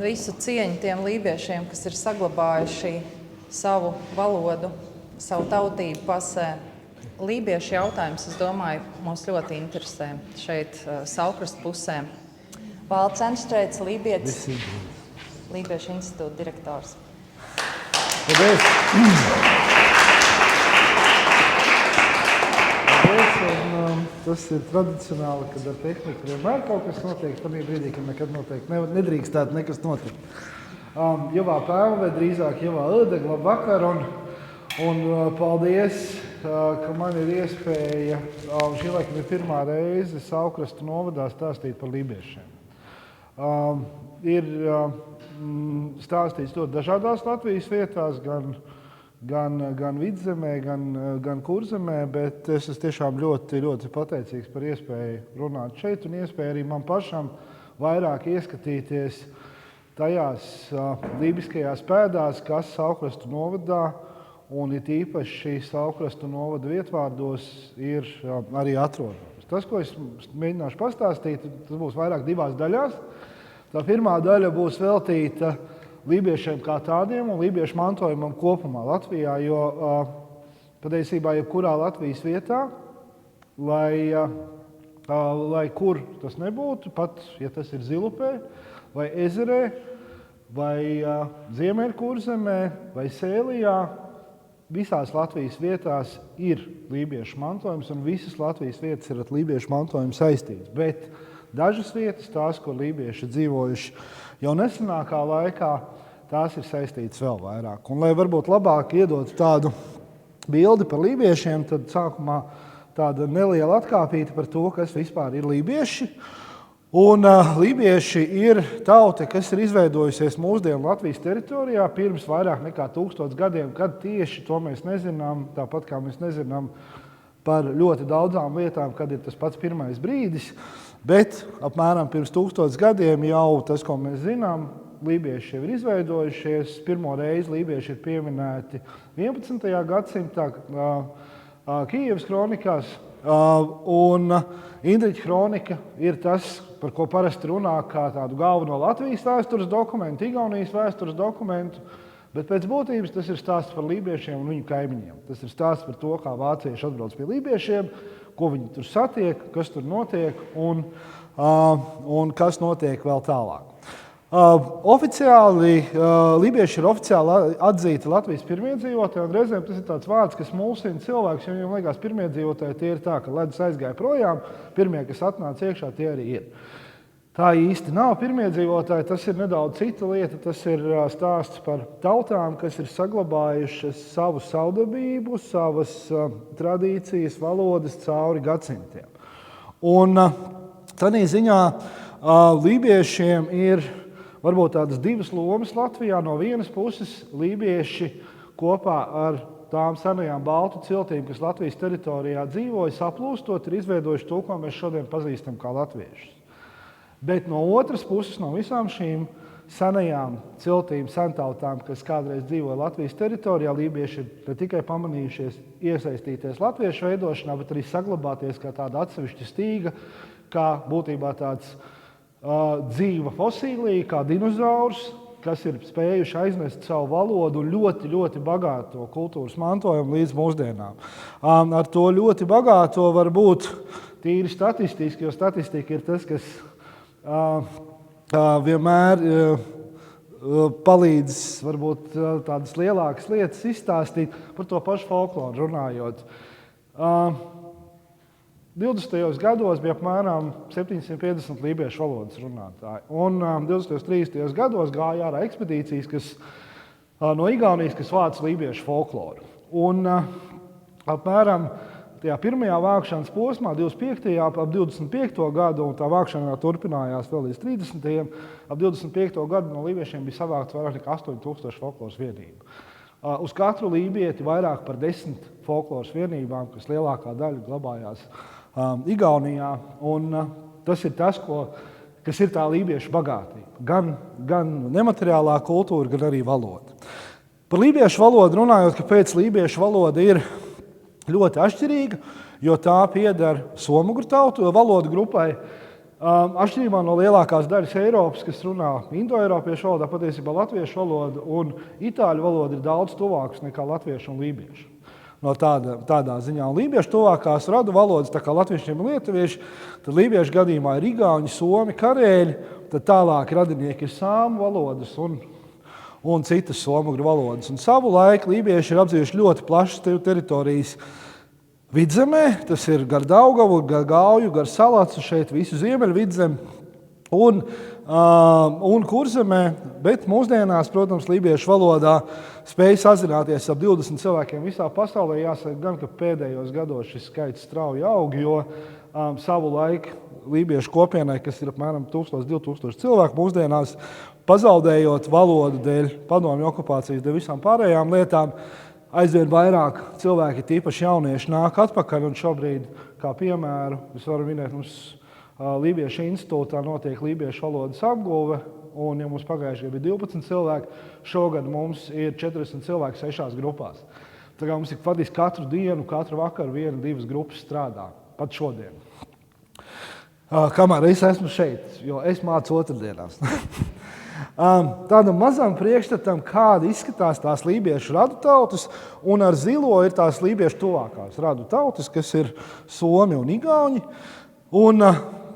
visu cieņu tiem lībiešiem, kas ir saglabājuši savu valodu, savu tautību pasē. Lībiešu jautājums, es domāju, mūs ļoti interesē šeit Saukrasta pusē. Valds Enštreits, lībietis, Lībiešu institūta direktors. Paldies! Tas ir tradicionāli, kad ar tehniku vienmēr kaut kas notiek, tad brīdī, kad nekad notiek, nedrīkstētu nekas notikt. Javā pēva, vai drīzāk Javā ēdeg, labvakar, un paldies, ka man ir iespēja, šī laikam ir pirmā reize Saukrasta novadā stāstīt par lībiešiem. Ir stāstīts ļoti dažādās Latvijas vietās, gan Vidzemē, gan Kurzemē, bet es esmu tiešām ļoti, ļoti pateicīgs par iespēju runāt šeit un iespēju arī man pašam vairāk ieskatīties tajās lībiskajās pēdās, kas Saukrastu novadā un it īpaši Saukrastu novada vietvārdos ir arī atrodams. Tas, ko es mēģināšu pastāstīt, tas būs vairāk divās daļās. Tā pirmā daļa būs veltīta lībiešiem kā tādiem un lībiešu mantojumam kopumā Latvijā, jo patiesībā jebkurā Latvijas vietā, lai kur tas nebūtu, pat ja tas ir Zilupē, vai Ezerē, vai Ziemeļkurzemē, vai Sēlijā, visās Latvijas vietās ir lībiešu mantojums un visas Latvijas vietas ir ar lībiešu mantojumu saistītas. Bet dažas vietas, tās, kur lībieši dzīvojuši jau nesenākā laikā, tās ir saistītas vēl vairāk. Un, lai varbūt labāk iedot tādu bildi par lībiešiem, tad sākumā tāda neliela atkāpīta par to, kas vispār ir lībieši. Un lībieši ir tauta, kas ir izveidojusies mūsdienu Latvijas teritorijā pirms vairāk nekā 1000 gadiem, kad tieši to mēs nezinām, tāpat kā mēs nezinām par ļoti daudzām lietām, kad ir tas pats pirmais brīdis. Bet apmēram pirms 1000 gadiem jau tas, ko mēs zinām, lībieši jau ir izveidojušies. Pirmo reizi lībieši ir pieminēti 11. gadsimtā Kijevas kronikās, un Indriķa kronika ir tas, par ko parasti runā kā tādu galveno Latvijas vēstures dokumentu, Igaunijas vēstures dokumentu, bet pēc būtības tas ir stāsts par lībiešiem un viņu kaimiņiem. Tas ir stāsts par to, kā vācieši atbrauc pie lībiešiem, ko viņi tur satiek, kas tur notiek un kas notiek vēl tālāk. Oficiāli lībieši ir oficiāli atzīti Latvijas pirmiedzīvotāji, un reizēm tas ir tāds vārds, kas mulsina cilvēks, jo viņam liekas pirmiedzīvotāji tie ir tā, ka ledus aizgāja projām, pirmie, kas atnāca iekšā, tie arī ir. Tā īsti nav pirmiedzīvotāji, tas ir nedaudz cita lieta, tas ir stāsts par tautām, kas ir saglabājušas savu savdabību, savas tradīcijas, valodas cauri gadsimtiem. Un tādā ziņā lībiešiem ir varbūt tādas divas lomas Latvijā. No vienas puses lībieši kopā ar tām senajām baltu ciltīm, kas Latvijas teritorijā dzīvoja, saplūstot, ir izveidojuši to, ko mēs šodien pazīstam kā latviešus. Bet no otras puses, no visām šīm senajām ciltīm, sentautām, kas kādreiz dzīvoja Latvijas teritorijā, lībieši ir ne tikai pamanījušies iesaistīties latviešu veidošanā, bet arī saglabāties kā tāda atsevišķa stīga, kā būtībā tāds dzīva fosīlija, kā dinozaurs, kas ir spējuši aizmest savu valodu ļoti, ļoti bagāto kultūras mantojumu līdz mūsdienām. Ar to ļoti bagāto var būt tīri statistiski, jo statistika ir tas, kas vienmēr palīdz varbūt tādas lielākas lietas izstāstīt par to pašu folkloru runājot. 20. gados bija apmēram 750 lībiešu valodas runātāji. Un 20. 30. gados gāja ārā ekspedīcijas, kas no Igaunijas, kas vāca lībiešu folkloru. Un apmēram tajā pirmajā vākšanas posmā, 25. ap 25. gadu, un tā vākšana turpinājās vēl līdz 30. ap 25. gadu no lībiešiem bija savākts vairāk nekā 8000 folkloras vienību. Uz katru lībieti vairāk par 10 folkloras vienībām, kas lielākā daļa glabājās Igaunijā, un tas ir tas, kas ir tā lībiešu bagātība. Gan nemateriālā kultūra, gan arī valoda. Par lībiešu valodu runājot, kāpēc lībiešu valoda ir ļoti atšķirīga, jo tā pieder somugru tautu valodu grupai, Atšķirībā no lielākās daļas Eiropas, kas runā indoeiropiešu valodā, patiesībā latviešu valoda un itāļu valoda ir daudz tuvākas nekā latviešu un lībiešu. No tādā ziņā. Un lībiešu tuvākās radu valodas, tā kā latviešiem un lietuvieši, tad lībiešu gadījumā ir igauņi, somi, karēļi, tad tālāk radinieki ir sāmu valodas un citas somugru valodas. Un savu laiku lībieši ir apdzīvojuši ļoti plašas teritorijas Vidzemē, tas ir gar Daugavu, gar Gauju, gar Salacu, šeit visu Ziemeļu vidzemi un Kurzemē, bet mūsdienās, protams, lībiešu valodā spēj sazināties ap 20 cilvēkiem visā pasaulē. Jāsaka gan, ka pēdējos gados šis skaits strauji aug, jo savu laiku lībiešu kopienai, kas ir apmēram 1000–2000 cilvēku mūsdienās, pazaudējot valodu dēļ padomju okupācijas, dēļ visām pārējām lietām, aizvien vairāk cilvēki, tīpaši jaunieši, nāk atpakaļ, un šobrīd, kā piemēru, es varu minēt, mums Lībiešu institūtā notiek lībiešu valodas apguve, un ja mums pagājušajā bija 12 cilvēki, šogad mums ir 40 cilvēki 6 grupās. Tā kā mums ir faktiski katru dienu, katru vakaru 1–2 grupas strādā, pat šodien. Kamēr es esmu šeit, jo es mācu otrdienās. Tādam mazam priekšstatam, kāda izskatās tās lībiešu radu tautas, un ar zilo ir tās lībiešu tuvākās radu tautas, kas ir somi un igauņi. Un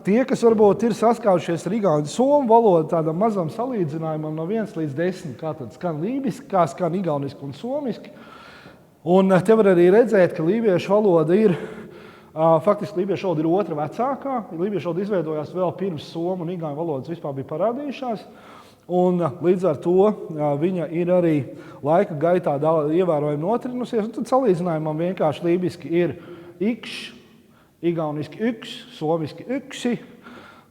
tie, kas varbūt ir saskārušies ar igauņu somu valodu, tādam mazam salīdzinājumam no 1 līdz 10, kā tad skan lībiski, kā skan igauniski un somiski. Un te var arī redzēt, ka lībiešu valoda ir, faktiski lībiešu valoda ir otra vecākā. Lībiešu valoda izveidojās vēl pirms somu un igauņu valodas vispār bija parādījušās. Un līdz ar to viņa ir arī laika gaitā ievērojami notrinusies. Un tad salīdzinājumam vienkārši lībiski ir ikš, igauniski yks, somiski yksi,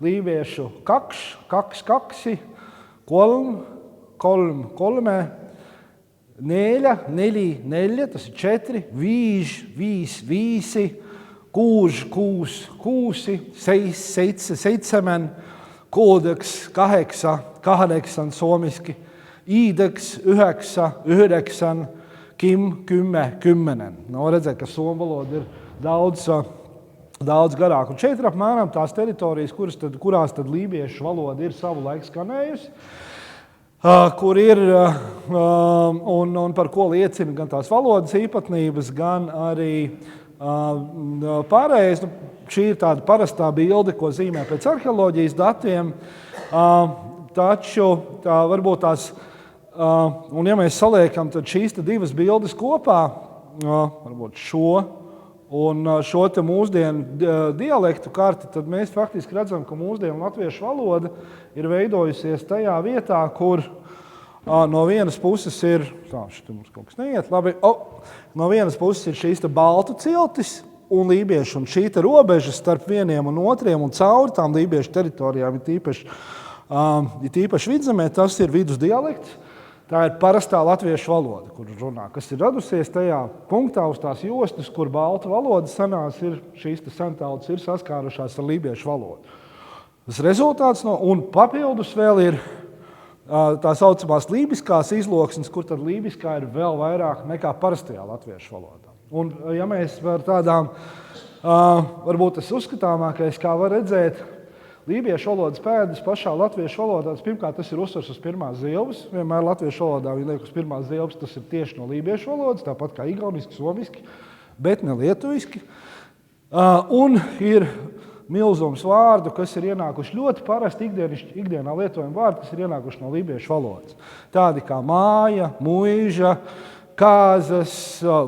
lībiešu kakš, kaks, kaksi, kolm, kolm, kolmē, neļa, neļī, neļa, tas ir 4, vīž, vīs, vīsi, kūž, kūs, kūsi, seis, seice, seicemen, koodeks, 8, 8 somiski, īdeks, 9, 9, kim, 10, 10. No, redzēt, ka somu valoda ir daudz garāk. Un šeit ir apmēram tās teritorijas, kurās tad lībiešu valoda ir savu laiku skanējusi, kur ir un par ko liecina gan tās valodas īpatnības, gan arī pārējais. Šī ir tāda parastā bilde, ko zīmē pēc arheoloģijas datiem, taču varbūt tās, un ja mēs saliekam tad šīs divas bildes kopā, varbūt šo un šo te mūsdienu dialektu karti, tad mēs faktiski redzam, ka mūsdienu latviešu valoda ir veidojusies tajā vietā, kur no vienas puses ir, šeit mums kaut kas neiet labi, no vienas puses ir šīs te baltu ciltis un lībiešu, un šī te robeža starp vieniem un otriem un cauri tām lībiešu teritorijām, ir tīpaši vidzemē, tas ir vidus dialekts. Tā ir parastā latviešu valoda, kur runā, kas ir radusies tajā punktā uz tās jostas, kur baltu valoda sanās, šīs sentautas ir saskārušās ar lībiešu valodu. Tas rezultāts un papildus vēl ir tā saucamās lībiskās izloksnes, kur tad lībiskā ir vēl vairāk nekā parastajā latviešu valodā. Un ja mēs par tādām, varbūt tas uzskatāmākais, kā var redzēt, lībiešu valodas pēdas pašā latviešu valodā, pirmkārt, tas ir uzsvars uz pirmās zilves. Vienmēr latviešu valodā viņi liek uz pirmās zilves, tas ir tieši no lībiešu valodas, tāpat kā igauniski, somiski, bet ne lietuviski. Un ir milzums vārdu, kas ir ienākuši ļoti parasti ikdienā lietojami vārdi, kas ir ienākuši no lībiešu valodas. Tādi kā māja, muiža, kāzas,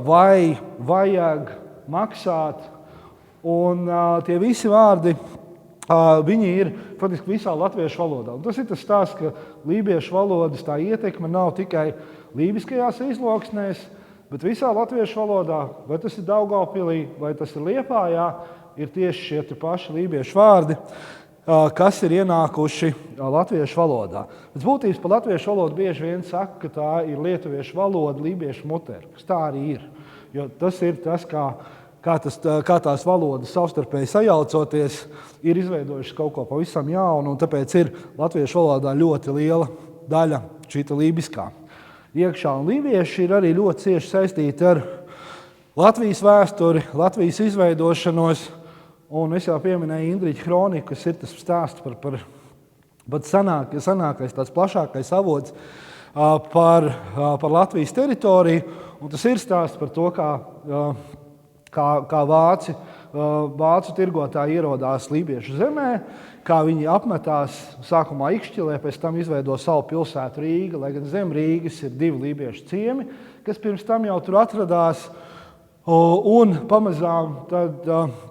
vai, vajag, maksāt. Un tie visi vārdi, viņi ir faktiski visā latviešu valodā. Un tas ir tas stāsts, ka lībiešu valodas tā ietekme nav tikai lībiskajās izloksnēs, bet visā latviešu valodā, vai tas ir Daugavpilī, vai tas ir Liepājā, ir tieši šie paši lībiešu vārdi, kas ir ienākuši latviešu valodā. Pēc būtības par latviešu valodu bieži vien saka, ka tā ir lietuviešu valoda lībiešu mutē, kas tā arī ir. Jo tas ir tas, kā tās valodas savstarpēji sajaucoties, ir izveidojušas kaut ko pavisam jaunu, un tāpēc ir latviešu valodā ļoti liela daļa šīta lībiskā iekšā. Un lībieši ir arī ļoti cieši saistīti ar Latvijas vēsturi, Latvijas izveidošanos, Un es jau pieminēju Indriķa kroniku, kas ir tas stāsts par sanākais, tāds plašākais avots par Latvijas teritoriju. Un tas ir stāsts par to, kā vācu tirgotāji ierodās lībiešu zemē, kā viņi apmetās sākumā Ikšķilē, pēc tam izveido savu pilsētu Rīga, lai gan zem Rīgas ir 2 lībiešu ciemi, kas pirms tam jau tur atradās. Un pamazām tad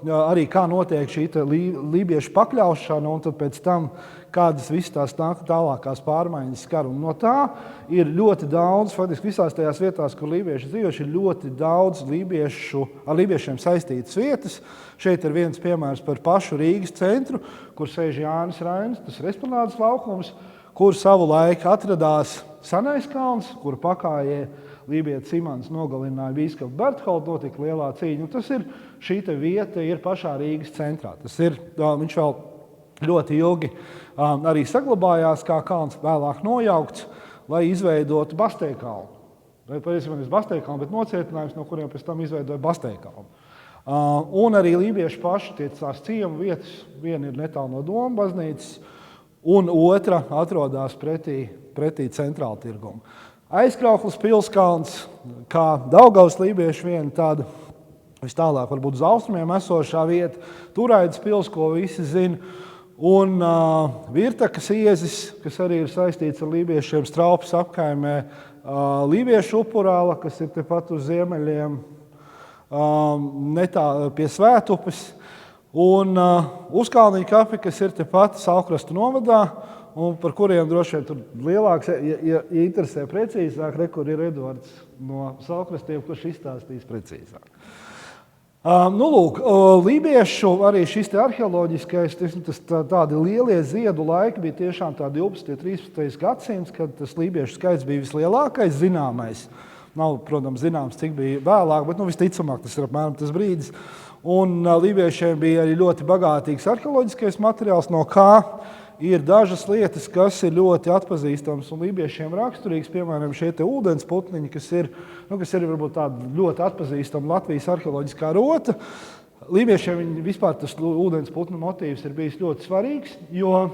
arī kā notiek šī lībiešu pakļaušana, un tad pēc tam kādas visas tās tālākās pārmaiņas skar. Un no tā ir ļoti daudz, faktiski visās tajās vietās, kur lībieši dzīvojuši, ir ļoti daudz ar lībiešiem saistītas vietas. Šeit ir viens piemērs par pašu Rīgas centru, kur sēž Jānis Rainis, tas ir Esplanādes laukums, kur savu laiku atradās Sanais kalns, kur pakājie lībietis Imants nogalināja bīskapu Bertholdu, notika lielā cīņa. Šī vieta ir pašā Rīgas centrā. Viņš vēl ļoti ilgi arī saglabājās kā kalns, vēlāk nojaukts, lai izveidotu Basteikalnu. Patiesībā nevis Basteikalnu, bet nocietinājums, no kuriem pēc tam izveidoja Basteikalnu. Un arī lībieši paši tās ciemu vietas, viena ir netālu no Doma baznīcas, un otra atrodas pretī centrāla tirgumu. Aizkrauklis pilskalns, kā Daugavas lībieši viena tāda vis tālāk varbūt uz austrumiem esošā vieta, Turaidas pils, ko visi zina, un Virtakas iezis, kas arī ir saistīts ar lībiešiem Straupas apkaimē, lībiešu upurāla, kas ir tepat uz ziemeļiem, pie Svētupes, un Uzkalniņa kapi, kas ir tepat Saukrastu novadā, un par kuriem droši vien tur lielāks, ja interesē precīzāk, kur ir Eduards no Saukrastiem, kurš izstāstīs precīzāk. Lībiešu arī šis arheoloģiskais, tādi lielie ziedu laiki bija tiešām tā 12. 13. gadsimts, kad tas lībiešu skaits bija vislielākais, zināmais. Nav, protams, zināms, cik bija vēlāk, bet visticamāk tas ir apmēram tas brīdis. Un lībiešiem bija arī ļoti bagātīgs arheoloģiskais materiāls, no kā ir dažas lietas, kas ir ļoti atpazīstamas un lībiešiem raksturīgas, piemēram, šie te ūdensputniņi, kas ir varbūt tāda ļoti atpazīstama Latvijas arheoloģiskā rota. Lībiešiem vispār tas ūdensputnu motīvs ir bijis ļoti svarīgs, jo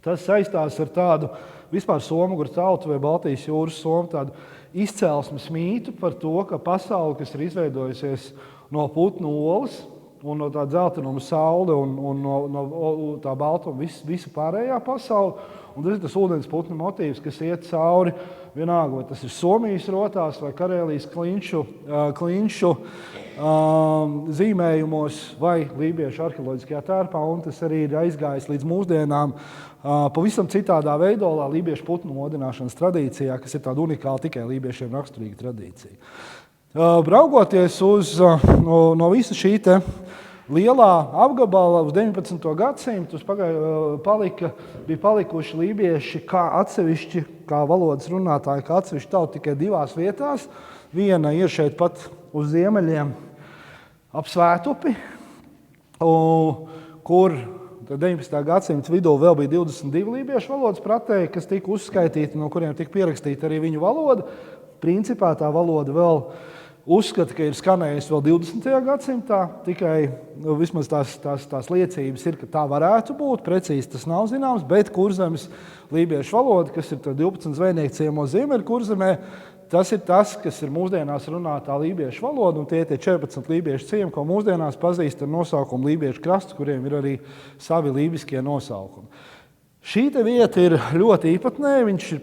tas saistās ar tādu vispār Somuguru tautu vai Baltijas jūras somu tādu izcelsmes mītu par to, ka pasaule, kas ir izveidojusies no putnu olas, un no tā dzeltenuma saule un no tā baltuma visa pārējā pasaule. Un tas ir tas ūdensputnu motīvs, kas iet cauri vienalga, vai tas ir Somijas rotās vai Karēlijas klinšu zīmējumos vai lībiešu arheoloģiskajā tērpā, un tas arī ir aizgājis līdz mūsdienām pavisam citādā veidolā lībiešu putnu modināšanas tradīcijā, kas ir tāda unikāla tikai lībiešiem raksturīga tradīcija. Braugoties no visa šī te lielā apgabala uz 19. gadsimtu bija palikuši lībieši kā atsevišķi, kā valodas runātāji, kā atsevišķi tauta tikai 2 vietās. Viena ir šeit pat uz ziemeļiem ap Svētupi, kur 19. gadsimta vidū vēl bija 22 lībiešu valodas pratēji, kas tika uzskaitīti, no kuriem tika pierakstīta arī viņu valoda. Principā tā valoda vēl uzskata, ka ir skanējusi vēl 20. gadsimtā, tikai vismaz tās liecības ir, ka tā varētu būt, precīzi tas nav zināms, bet Kurzemes lībiešu valoda, kas ir 12 zvejnieku ciemos Ziemeļkurzemē, tas ir tas, kas ir mūsdienās runātā lībiešu valoda, un tie 14 lībiešu ciemi, ko mūsdienās pazīst ar nosaukumu Lībiešu krasts, kuriem ir arī savi lībiskie nosaukumi. Šī te vieta ir ļoti īpatnēja, viņš ir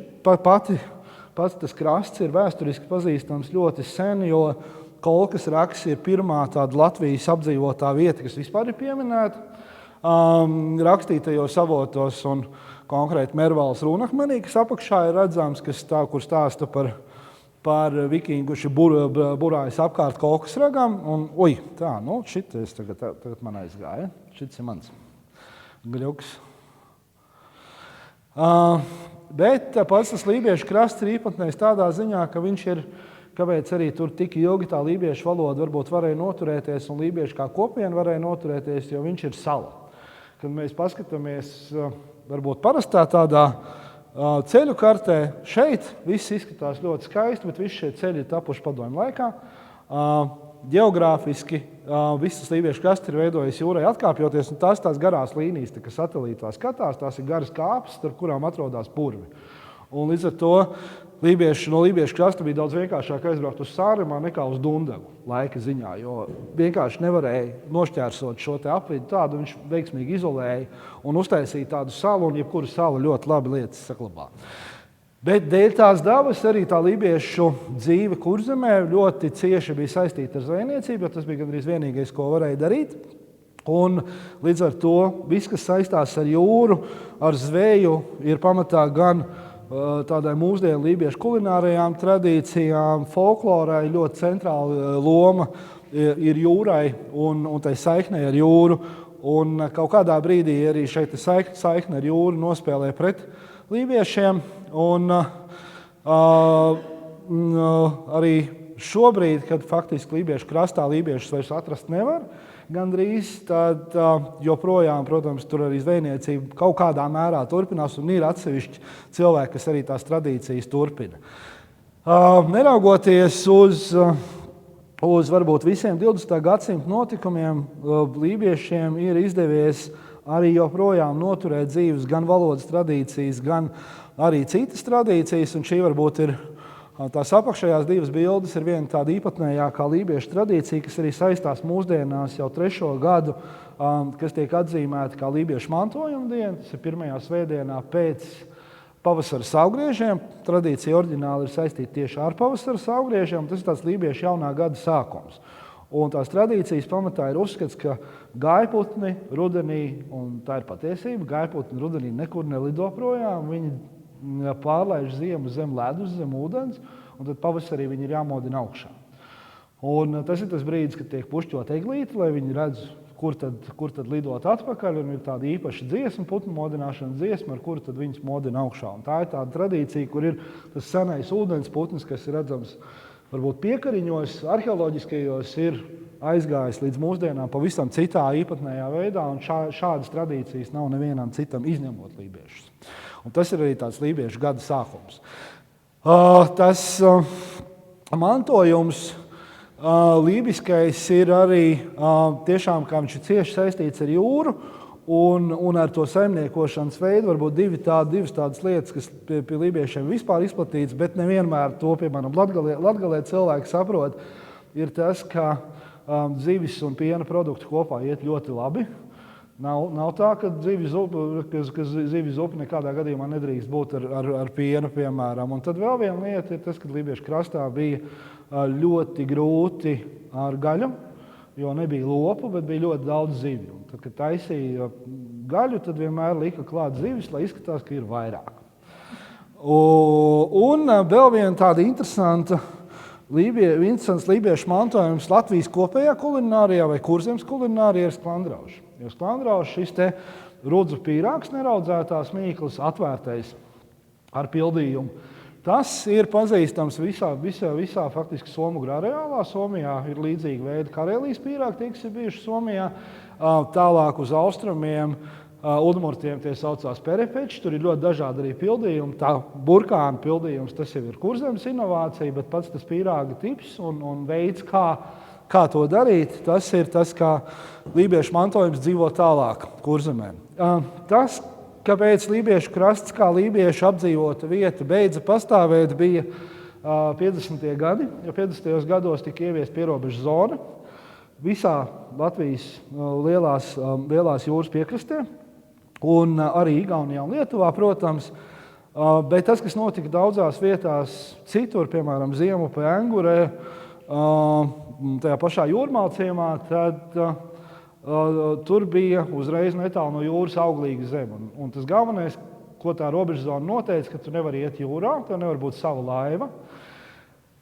pats tas krasts ir vēsturiski pazīstams ļoti sen, jo Kolkas raksts ir pirmā tāda Latvijas apdzīvotā vieta, kas vispār ir pieminēta rakstītajos avotos un konkrēti Mervāls Rūnakmenī, kas apakšā ir redzams, kur stāsta par vikingu, kurš burājas apkārt Kolkas ragam. Un, šitais tagad man aizgāja. Šits ir mans gļuks. Bet pats tas lībiešu krasts ir īpatnējs tādā ziņā, ka viņš ir, kāpēc arī tur tik ilgi tā lībiešu valoda varbūt varēja noturēties un lībieši kā kopiena varēja noturēties, jo viņš ir sala. Kad mēs paskatāmies varbūt parastā tādā ceļu kartē, šeit viss izskatās ļoti skaisti, bet visi šie ceļi ir tapuši padomju laikā. Geogrāfiski visas lībiešu krasti ir veidojis jūrai atkāpjoties, un tās garās līnijas, kas satelītā skatās, tās ir garas kāpes, starp kurām atrodas purvi. Un līdz ar to no lībiešu krasta bija daudz vienkāršāk aizbraukt uz Sāremā nekā uz Dundavu laika ziņā, jo vienkārši nevarēja nošķērsot šo te apvidu tādu, viņš veiksmīgi izolēja un uztaisīja tādu salu, un jebkura sala ļoti labi lietas saglabā. Bet dēļ tās dabas arī tā lībiešu dzīve Kurzemē ļoti cieši bija saistīta ar zvejniecību, jo tas bija gandrīz vienīgais, ko varēja darīt. Un līdz ar to viss, kas saistās ar jūru, ar zveju, ir pamatā gan tādai mūsdienu lībiešu kulinārajām tradīcijām, folklorai ļoti centrāla loma ir jūrai un tai saiknei ar jūru. Un kaut kādā brīdī arī šeit saikne ar jūru nospēlē pret lībiešiem. Un arī šobrīd, kad faktiski lībiešu krastā lībiešus vairs atrast nevar, gandrīz, tad joprojām, protams, tur arī zvejniecība kaut kādā mērā turpinās un ir atsevišķi cilvēki, kas arī tās tradīcijas turpina. Neraugoties uz varbūt visiem 20. gadsimta notikumiem, lībiešiem ir izdevies arī joprojām noturēt dzīves gan valodas tradīcijas, gan arī citas tradīcijas, un šī varbūt ir tās apakšējās divas bildes ir viena tāda īpatnējākā lībiešu tradīcija, kas arī saistās mūsdienās jau 3. gadu, kas tiek atzīmēta kā lībiešu mantojuma diena. Tas ir pirmajā svētdienā pēc pavasara saulgriežiem. Tradīcija oriģināli ir saistīta tieši ar pavasara saulgriežiem, tas ir tāds lībiešu jaunā gada sākums. Un tās tradīcijas pamatā ir uzskats, ka gaiputni rudenī, un tā ir patiesība, gaiputni rudenī nekur nelido projām, viņi pārlaiž ziemu zem ledus, zem ūdens, un tad pavasarī viņi ir jāmodina augšā. Un tas ir tas brīdis, kad tiek pušķot eglīti, lai viņi redz, kur tad lidot atpakaļ, un ir tāda īpaša dziesma, putnu modināšana dziesma, ar kuru tad viņus modina augšā. Un tā ir tāda tradīcija, kur ir tas senais ūdens putns, kas ir redzams varbūt piekariņos, arheoloģiskajos, ir aizgājis līdz mūsdienām pavisam citā īpatnējā veidā, un šādas tradīcijas nav nevienam citam izņemot lībiešus. Un tas ir arī tāds lībiešu gada sākums. Tas mantojums lībiskais ir arī tiešām, kā viņš ir cieši saistīts ar jūru un ar to saimniekošanas veidu. Varbūt divas tādas lietas, kas pie lībiešiem vispār izplatīts, bet nevienmēr to, piemēram, Latgalē cilvēki saprot, ir tas, ka zivis un piena produkti kopā iet ļoti labi. Nav tā, ka zivis zupa nekādā gadījumā nedrīkst būt ar pienu, piemēram. Un tad vēl viena lieta ir tas, ka lībiešu krastā bija ļoti grūti ar gaļu, jo nebija lopu, bet bija ļoti daudz zivju. Un tad, kad taisīja gaļu, tad vienmēr lika klāt zivis, lai izskatās, ka ir vairāk. Un vēl viena tāda interesants lībiešu mantojums Latvijas kopējā kulinārijā vai Kurzemes kulinārijā ir sklandrauši. Jo sklandrauši šis te rudzu pīrāgs neraudzētās mīklas atvērtais ar pildījumu. Tas ir pazīstams visā faktiski Somu areālā. Somijā ir līdzīga veida Karelijas pīrāgi, tie, kas ir bijuši Somijā. Tālāk uz austrumiem Udmurtiem tie saucās perepeči, tur ir ļoti dažādi arī pildījumi. Tā burkāna pildījums, tas jau ir Kurzemes inovācija, bet pats tas pīrāga tips un veids, kā to darīt, tas ir tas, kā lībiešu mantojums dzīvo tālāk Kurzemē. Tas, kāpēc lībiešu krasts kā lībiešu apdzīvota vieta beidza pastāvēt, bija 50. gadi, jo 50. gados tika ieviesta pierobežu zona visā Latvijas lielās jūras piekrastē, un arī Igaunijā un Lietuvā, protams. Bet tas, kas notika daudzās vietās citur, piemēram, Ziemupē, Engurē, tajā pašā Jūrmāla ciemā, tad tur bija uzreiz netālu no jūras auglīga zeme. Un tas galvenais, ko tā robežzona noteica, ka tu nevari iet jūrā, tev nevar būt sava laiva.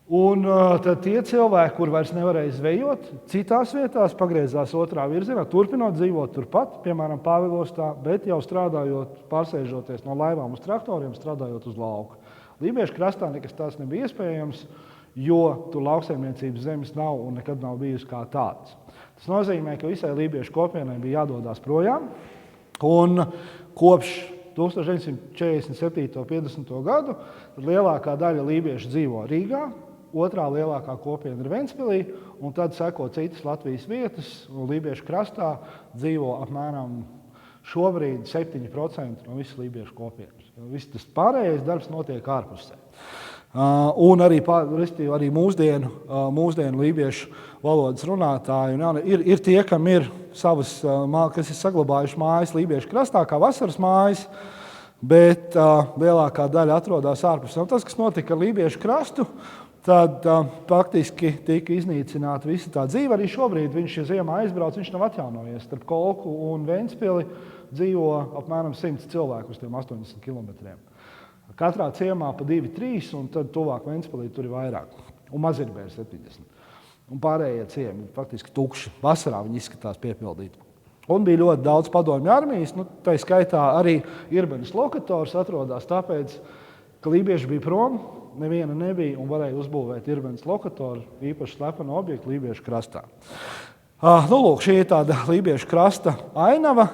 Un tad tie cilvēki, kur vairs nevarēja zvejot, citās vietās pagriezās otrā virzienā, turpinot dzīvot turpat, piemēram, Pāvilostā, bet jau strādājot, pārsēžoties no laivām uz traktoriem, strādājot uz lauka. Lībiešu krastā nekas tās nebija iespējams, jo tur lauksaimniecības zemes nav un nekad nav bijusi kā tāds. Tas nozīmē, ka visai lībiešu kopienai bija jādodas projām, un kopš 1947. un 50. gadu lielākā daļa lībiešu dzīvo Rīgā, otrā lielākā kopiena ir Ventspilī, un tad seko citas Latvijas vietas, un lībiešu krastā dzīvo apmēram šobrīd 7% no visas lībiešu kopienas. Viss tas pārējais darbs notiek ārpusē. Un arī mūsdienu lībiešu valodas runātāji. Ir tie, kam ir savas, kas ir saglabājuši mājas lībiešu krastā, kā vasaras mājas, bet lielākā daļa atrodas ārpusē. Un tas, kas notika ar lībiešu krastu, tad praktiski tika iznīcināta visa tā dzīve. Arī šobrīd viņš ziemā aizbrauc, viņš nav atjaunojies. Starp Kolku un Ventspili dzīvo apmēram 100 cilvēku uz tiem 80 kilometriem. Katrā ciemā pa 2-3, un tad tuvāk Ventspilī tur ir vairāk. Un Mazirbē ir 70. Un pārējie ciemi faktiski tukši. Vasarā viņi izskatās piepildīti. Un bija ļoti daudz padomju armijas, tā skaitā arī Irbenes lokators atrodās tāpēc, ka lībieši bija prom, neviena nebija un varēja uzbūvēt Irbenes lokatoru, īpaši slepenu objektu lībiešu krastā. Lūk, šī ir tāda lībiešu krasta ainava.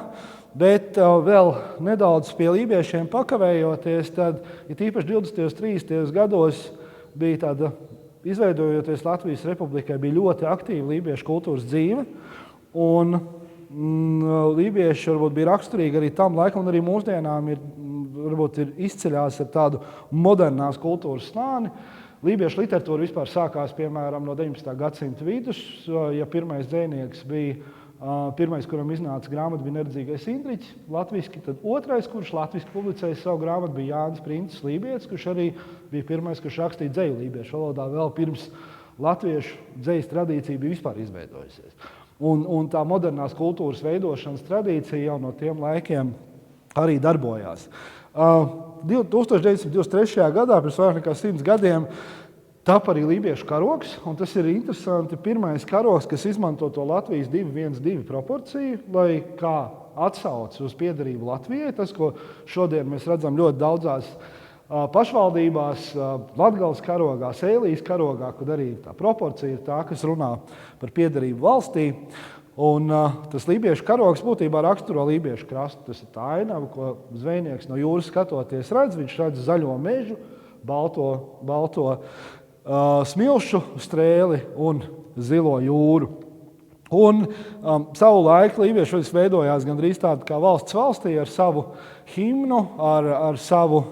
Bet vēl nedaudz pie lībiešiem pakavējoties, tad, ja tīpaši 20. un 30. gados bija tāda, izveidojoties Latvijas Republikai, bija ļoti aktīva lībiešu kultūras dzīve, un lībieši varbūt bija raksturīgi arī tam laikam, un arī mūsdienām ir izceļās ar tādu modernās kultūras slāni. Lībiešu literatūra vispār sākās, piemēram, no 19. gadsimta vidus, ja pirmais dzejnieks bija pirmais, kuram iznāca grāmata, bija Neredzīgais Indriķis, latviski, tad otrais, kurš latviski publicēja savu grāmatu, bija Jānis Princis Lībietis, kurš arī bija pirmais, kurš rakstīja dzeju lībiešu valodā vēl pirms latviešu dzejas tradīcija bija vispār izveidojusies. Un tā modernās kultūras veidošanas tradīcija jau no tiem laikiem arī darbojās. 1923. gadā, pirms vairāk nekā 100 gadiem, tap arī lībiešu karogs, un tas ir interesanti. Pirmais karogs, kas izmanto to Latvijas 2:1:2 proporciju, lai kā atsauci uz piederību Latvijai, tas, ko šodien mēs redzam ļoti daudzās pašvaldībās, Latgales karogā, Sēlijas karogā, kad arī tā proporcija ir tā, kas runā par piederību valstī. Un tas lībiešu karogs būtībā raksturo lībiešu krastu. Tas ir tā ainava, ko zvejnieks no jūras skatoties redz. Viņš redz zaļo mežu, balto smilšu strēli un zilo jūru. Un savu laiku lībieši veidojās gandrīz tādu kā valsts valstī ar savu himnu, ar savu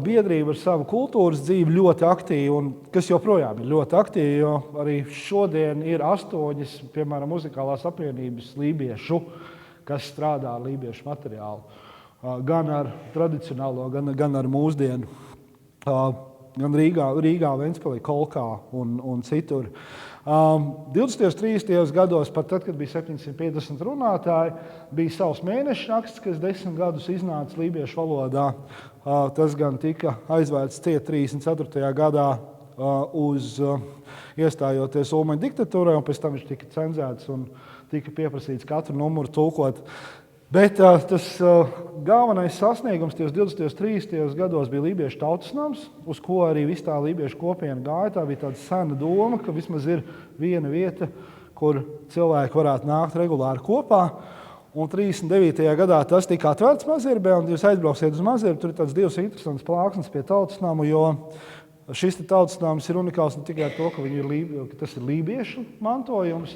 biedrību, ar savu kultūras dzīvi ļoti aktīvi, un kas joprojām ir ļoti aktīvi, jo arī šodien ir 8, piemēram, muzikālās apvienības lībiešu, kas strādā ar lībiešu materiālu, gan ar tradicionālo, gan ar mūsdienu. Gan Rīgā, Ventspilī, Kolkā un citur. 20. un 30. gados, pat tad, kad bija 750 runātāji, bija savs mēneša raksts, kas 10 gadus iznāca lībiešu valodā. Tas gan tika aizvērts ciet 34. gadā iestājoties Ulmaņa diktatūrai, un pēc tam viņš tika cenzēts un tika pieprasīts katru numuru tulkot. Bet tas galvenais sasniegums 20. un 30. gados bija lībiešu tautas nams, uz ko arī viss tā lībiešu kopiena gāja. Tā bija tāda sena doma, ka vismaz ir viena vieta, kur cilvēki varētu nākt regulāri kopā. Un 39. gadā tas tika atvērts Mazirbē, un jūs aizbrauksiet uz Mazirbi, tur ir tāds 2 interesants plāksnes pie tautas namu, jo šis tautas nams ir unikāls ne tikai ar to, ka tas ir lībiešu mantojums,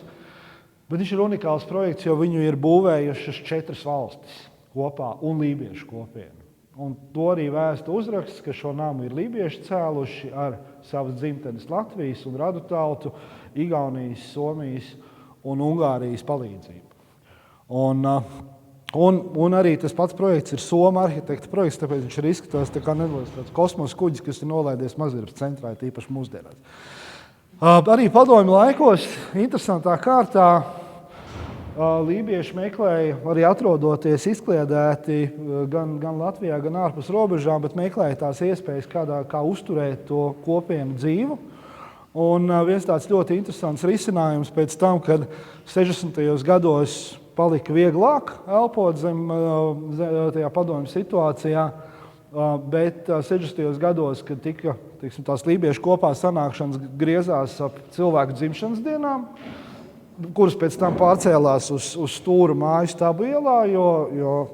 bet viņš ir unikāls projekts, jo viņu ir būvējušas 4 valstis kopā un lībiešu kopienu. Un to arī vēsta uzraksts, ka šo namu ir lībieši cēluši ar savas dzimtenes Latvijas un radu tautu, Igaunijas, Somijas un Ungārijas palīdzību. Un arī tas pats projekts ir Soma arhitekta projekts, tāpēc viņš ir izskatās tā kā nedaudz tāds kosmosa kuģis, kas ir nolaidies Mazirbas centrā, tīpaši mūsdienās. Arī padomju laikos interesantā kārtā lībieši meklēja, arī atrodoties izkliedēti gan Latvijā, gan ārpus robežām, bet meklēja tās iespējas, kā uzturēt to kopienu dzīvu. Un viens tāds ļoti interesants risinājums pēc tam, kad 60. gados palika vieglāk elpot zem tajā padomju situācijā, bet 60. gados, kad tika tās lībiešu kopā sanākšanas griezās ap cilvēku dzimšanas dienām, kuras pēc tam pārcēlās uz stūra māju Stabu ielā, jo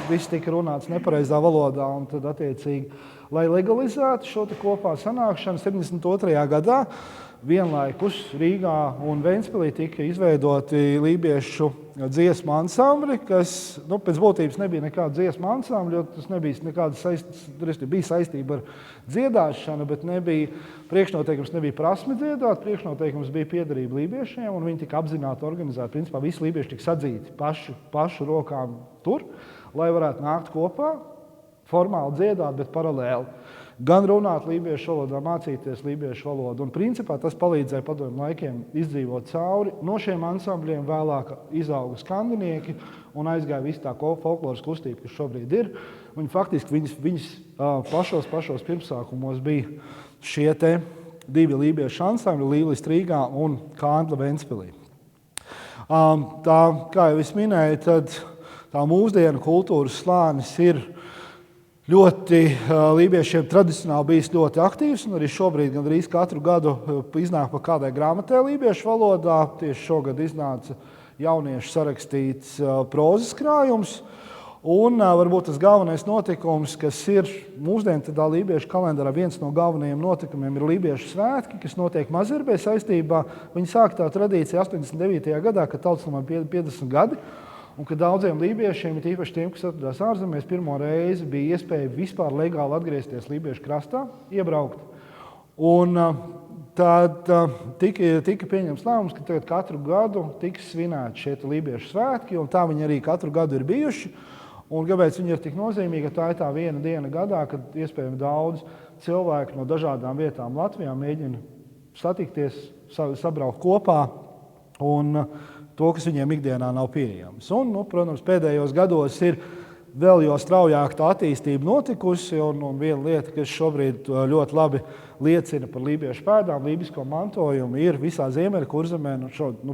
viss tika runāts nepareizā valodā, un tad attiecīgi lai legalizētu šo kopā sanākšanu 72. gadā. Vienlaikus Rīgā un Ventspilī tika izveidoti lībiešu dziesmu ansambļi, kas pēc būtības nebija nekāda dziesmu ansambļi, jo tas nebija nekāda bija saistība ar dziedāšanu, bet priekšnoteikums nebija prasme dziedāt, priekšnoteikums bija piederība lībiešiem, un viņi tika apzināti organizēti. Principā visi lībieši tika sadzīti pašu rokām tur, lai varētu nākt kopā, formāli dziedāt, bet paralēli. Gan runāt lībiešu valodā, mācīties lībiešu valodu. Un principā tas palīdzēja padomju laikiem izdzīvot cauri. No šiem ansambļiem vēlāk izauga skandinieki un aizgāja visu tā folkloras kustība, kas šobrīd ir. Un faktiski viņas pašos pirmsākumos bija šie te divi lībiešu ansambļi, Līlis Rīgā un Kāndla Ventspilī. Tā, kā jau es minēju, tad tā mūsdienu kultūras slānis ir lībiešiem tradicionāli bijis ļoti aktīvs, un arī šobrīd gandrīz katru gadu iznāk pa kādai grāmatai lībiešu valodā. Tieši šogad iznāca jauniešu sarakstīts prozas krājums, un varbūt tas galvenais notikums, kas ir mūsdienu tādā lībiešu kalendārā, viens no galvenajiem notikumiem ir lībiešu svētki, kas notiek Mazirbē saistībā. Viņi sāka tā tradīcija 89. gadā, kad tautslimam 50 gadi. Un ka daudziem lībiešiem, īpaši tiem, kas atradās ārzemēs, pirmo reizi bija iespēja vispār legāli atgriezties lībiešu krastā, iebraukt. Un tad tika pieņemts lēmums, ka tagad katru gadu tiks svinēti šie lībiešu svētki, un tā viņi arī katru gadu ir bijuši. Un kāpēc viņi ir tik nozīmīgi, tā ir tā viena diena gadā, kad iespējami daudz cilvēku no dažādām vietām Latvijā mēģina satikties, sabraukt kopā un to, kas viņiem ikdienā nav pieejams. Un, protams, pēdējos gados ir vēl jau straujāk tā attīstība notikusi, un viena lieta, kas šobrīd ļoti labi liecina par lībiešu pēdām, lībisko mantojumu, ir visā Ziemeļkurzemē,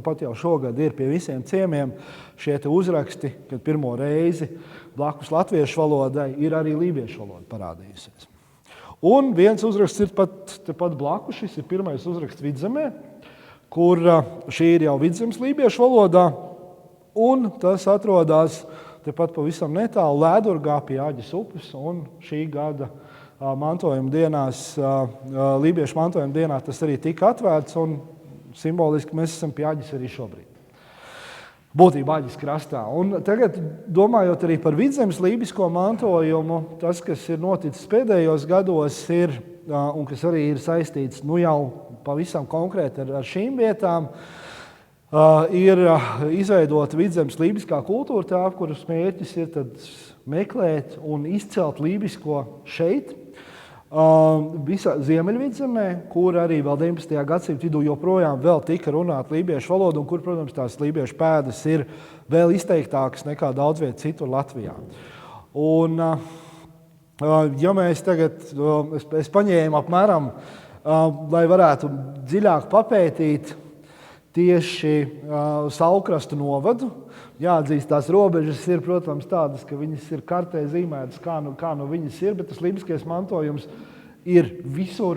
pat jau šogad ir pie visiem ciemiem šie te uzraksti, kad pirmo reizi blakus latviešu valodai ir arī lībiešu valoda parādījusies. Un viens uzraksts ir pat blakus, šis ir pirmais uzraksts Vidzemē, kur šī ir jau Vidzemes lībiešu valodā, un tas atrodas tepat pavisam netālu Lēdurgā pie Aģes upes, un šī gada mantojuma dienās, lībiešu mantojuma dienā tas arī tika atvērts, un simboliski mēs esam pie Aģes arī šobrīd. Būtībā Aģes krastā. Un tagad, domājot arī par Vidzemes lībisko mantojumu, tas, kas ir noticis pēdējos gados, ir, un kas arī ir saistīts jau pavisam konkrēti ar šīm vietām, ir izveidota Vidzemes lībiskā kultūra telpa, kuras mērķis ir tad meklēt un izcelt lībisko šeit, visā Ziemeļvidzemē, kur arī vēl 19. gadsimta vidū joprojām vēl tika runāt lībiešu valodu, un kur, protams, tās lībiešu pēdas ir vēl izteiktākas nekā daudz viet citur Latvijā. Un, ja mēs tagad, es paņēmu apmēram, lai varētu dziļāk papētīt tieši Saulkrastu novadu. Jāatzīst, tās robežas ir, protams, tādas, ka viņas ir kartē zīmētas, kā nu viņas ir, bet tas lībiskais mantojums ir visur,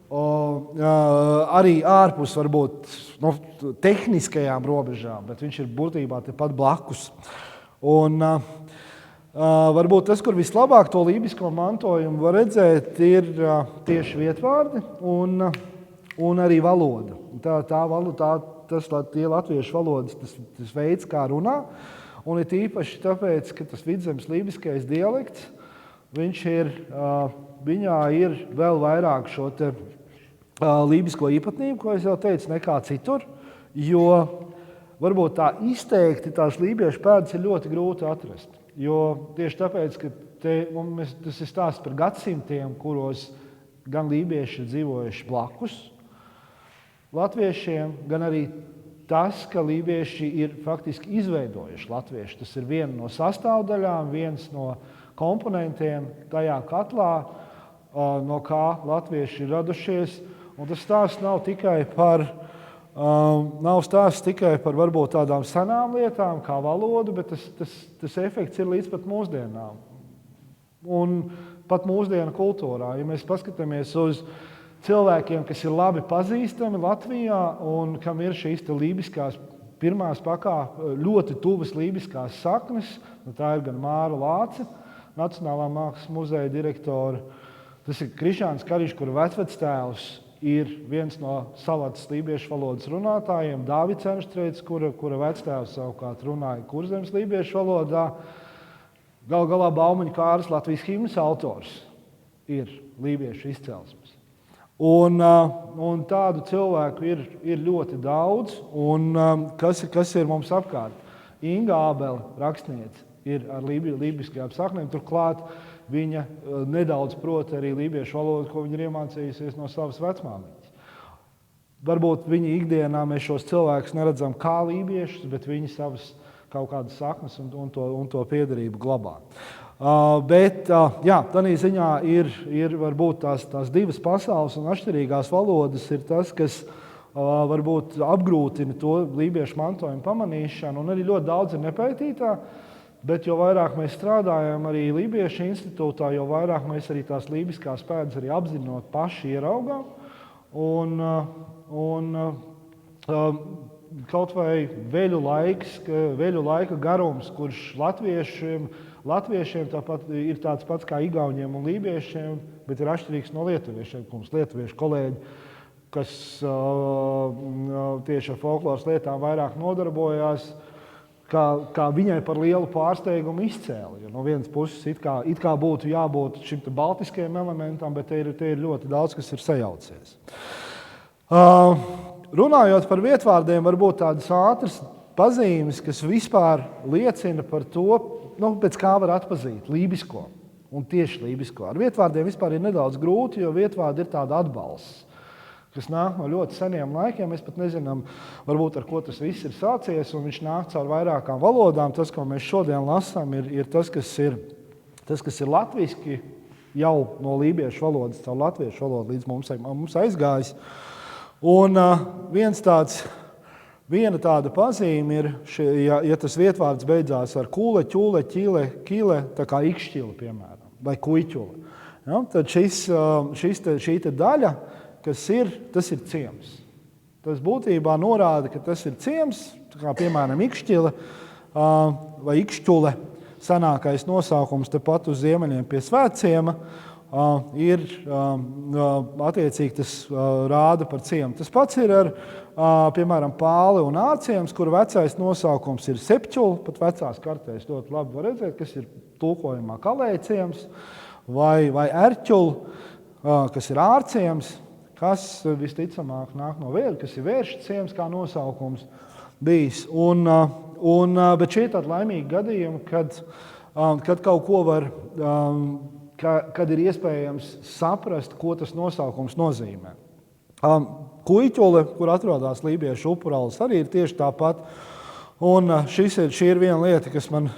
arī ārpus varbūt tehniskajām robežām, bet viņš ir būtībā tepat blakus. Un varbūt tas, kur vislabāk to lībisko mantojumu var redzēt, ir tieši vietvārdi un arī valoda. Tie latviešu valodas, tas veids, kā runā, un ir īpaši tāpēc, ka tas Vidzemes lībiskais dialekts, viņā ir vēl vairāk šo te lībisko īpatnību, ko es jau teicu, nekā citur, jo varbūt tā izteikti tās lībiešu pēdas ir ļoti grūti atrast. Jo tieši tāpēc, ka tas ir stāsts par gadsimtiem, kuros gan lībieši ir dzīvojuši blakus latviešiem, gan arī tas, ka lībieši ir faktiski izveidojuši latvieši. Tas ir viena no sastāvdaļām, viens no komponentiem tajā katlā, no kā latvieši ir radušies. Un tas stāsts nav tikai par varbūt tādām senām lietām, kā valodu, bet tas efekts ir līdz pat mūsdienām. Un pat mūsdienu kultūrā. Ja mēs paskatāmies uz cilvēkiem, kas ir labi pazīstami Latvijā un kam ir šīs lībiskās pirmās ļoti tuvas lībiskās saknes, tā ir gan Māra Lāce, Nacionālā mākslas muzeja direktora, Tas ir Krišāns Kariņš, kura vecvectēvs ir viens no Salatas lībiešu valodas runātājiem, Dāvids Ernštreits, kura vectēvs savukārt runāja Kurzemes lībiešu valodā. Galu galā Baumaņa Kārlis, Latvijas himnas autors, ir lībiešu izcelsmes. Un tādu cilvēku ir ļoti daudz. Un kas ir mums apkārt? Inga Ābele, rakstniece, ir ar lībiskajām saknēm. Turklāt viņa nedaudz prot arī lībiešu valodu, ko viņa ir iemācījusies no savas vecmāmiņas. Varbūt viņa ikdienā mēs šos cilvēkus neredzam kā lībiešus, bet viņi savas kaut kādas saknes un to piederību glabā. Tādā ziņā ir varbūt tās divas pasaules un atšķirīgās valodas ir tas, kas varbūt apgrūtina to lībiešu mantojumu pamanīšanu, un arī ļoti daudz ir nepētītā, bet jo vairāk mēs strādājam arī Lībiešu institūtā, jo vairāk mēs arī tās lībiskās pēdas arī apzinot paši ieraugām. Kaut vai veļu laika garums, kurš latviešiem tāpat ir tāds pats kā igauņiem un lībiešiem, bet ir atšķirīgs no lietuviešiem. Mums lietuviešu kolēģi, kas tieši ar folkloras lietām vairāk nodarbojās, kā viņai par lielu pārsteigumu izcēla. Jo no vienas puses it kā būtu jābūt šim baltiskajam elementam, bet te ir ļoti daudz, kas ir sajaucies. Runājot par vietvārdiem, varbūt tādas ātras pazīmes, kas vispār liecina par to, pēc kā var atpazīt lībisko un tieši lībisko. Ar vietvārdiem vispār ir nedaudz grūti, jo vietvārdi ir tāda atbalsts, kas nāk no ļoti seniem laikiem. Mēs pat nezinām, varbūt ar ko tas viss ir sācies, un viņš nāk caur vairākām valodām. Tas, ko mēs šodien lasām, ir tas, kas ir latviski jau no lībiešu valodas caur latviešu valodu līdz mums aizgājis. Un viena tāda pazīme ir, ja tas vietvārds beidzās ar kule, ķule, ķile, kile, tā kā ikšķila, piemēram, vai kuiķula. Ja, tad šī daļa, tas ir ciems. Tas būtībā norāda, ka tas ir ciems, kā piemēram ikšķila vai ikšķule, senākais nosaukums tepat uz ziemeļiem pie Svētciema, ir attiecīgi tas rāda par ciemu. Tas pats ir ar, piemēram, Pāli un Ārciems, kur vecais nosaukums ir Sepķula, pat vecās kartēs ļoti labi var redzēt, kas ir tulkojumā Kalējciems, vai Erķula, kas ir Ārciems, kas visticamāk nāk no Vēļa, kas ir Vērša ciems kā nosaukums bijis. Bet šie tādi laimīgi gadījumi, kad kaut ko var kad ir iespējams saprast, ko tas nosaukums nozīmē. Kuiķule, kur atrodas lībiešu upuralis, arī ir tieši tāpat. Un šī ir viena lieta, kas man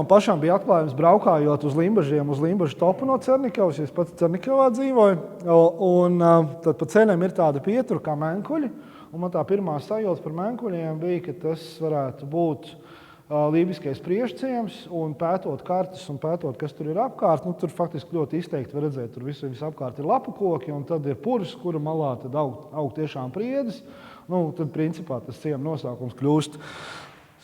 pašam bija atklājums braukājot uz Limbažiem, uz Limbažu topu no Cernikavas. Es pats Cernikavā dzīvoju. Un tad pa ceļam ir tāda pietura kā menkuļi. Un man tā pirmā sajūta par menkuļiem bija, ka tas varētu būt lībiskais priešciems, un pētot kartas un pētot, kas tur ir apkārt, tur faktiski ļoti izteikti var redzēt, tur visapkārt ir lapu koki, un tad ir purs, kura malā tad aug tiešām priedes. Tad principā tas ciema nosaukums kļūst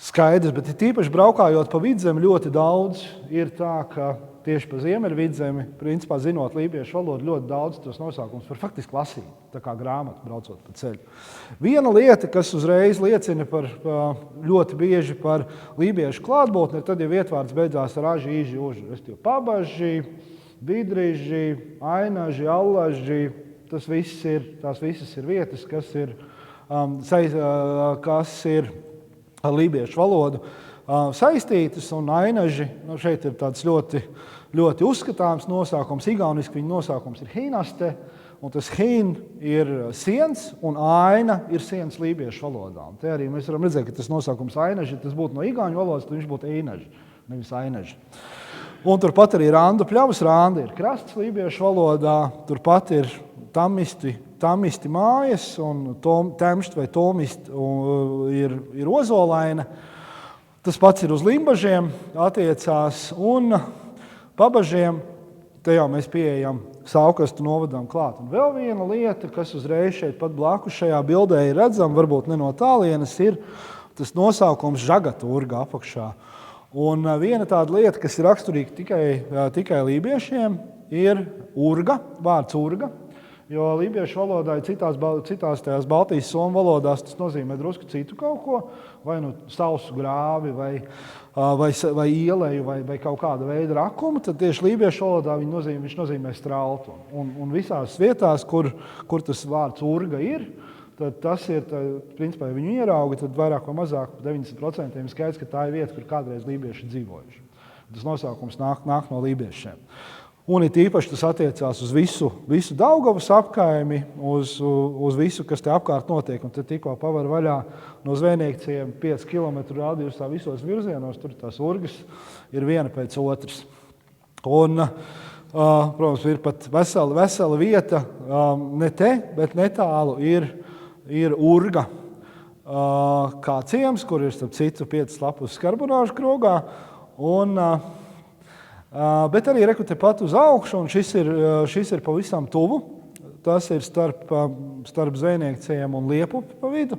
skaidrs, bet tīpaši braukājot pa vidzemi ļoti daudz ir tā, ka tieši pa ziemeļu vidzemi, principā zinot lībiešu valodu, ļoti daudz tos nosaukums var faktiski lasīt, tā kā grāmatu braucot pa ceļu. Viena lieta, kas uzreiz liecina ļoti bieži par lībiešu klātbūtni, ir tad, ja vietvārds beidzās ar aži, īži, uži. Restīvi pabaži, vidriži, ainaži, allaži, tās visas ir vietas, kas ir ar lībiešu valodu saistītas, un ainaži, šeit ir tāds ļoti uzskatāms nosaukums. Igauniski viņa nosaukums ir hīnaste, un tas hīn ir siens, un aina ir siens lībiešu valodā. Un te arī mēs varam redzēt, ka tas nosaukums ainaži, tas būtu no igauņu valodas, tad viņš būtu einaži, nevis ainaži. Un turpat arī randu pļavas, randa ir krasts lībiešu valodā, turpat ir tamisti mājas, un temšt vai tomist ir ozolaina. Tas pats ir uz Limbažiem attiecās, un pabažiem, te jau mēs pieejam Saukastu novadam klāt. Un vēl viena lieta, kas uzreiz šeit pat blakus šajā bildē ir redzama, varbūt ne no tālienes, ir tas nosaukums Žagaturga apakšā. Un viena tāda lieta, kas ir raksturīga tikai lībiešiem, ir urga, vārds urga, jo lībiešu valodā citās tajās Baltijas somu valodās tas nozīmē drusku citu kaut ko, vai nu sausu grāvi, vai ieleju, vai kaut kāda veida rakumu, tad tieši lībiešu valodā viņš nozīmē strautu. Un visās vietās, kur tas vārds urga ir, tad tas ir, principā, ja viņu ierauga, tad vairāk vai mazāk 90% skaidrs, ka tā ir vieta, kur kādreiz lībieši dzīvojuši. Tas nosaukums nāk no lībiešiem. Un it īpaši tas attiecās uz visu Daugavas apkaimi, uz visu, kas te apkārt notiek. Un te tikko pavar vaļā no Zvejniekcijiem 5 km radiusā visos virzienos, tur tās urgas ir viena pēc otras. Un, protams, ir pat vesela vieta, ne te, bet netālu ir urga kā ciems, kur ir starp citu 5 lapus skarbonāžu krogā. Bet arī reku tepat uz augšu, un šis ir pavisam tuvu. Tas ir starp Zvejniekcijiem un Liepupi pa vidu.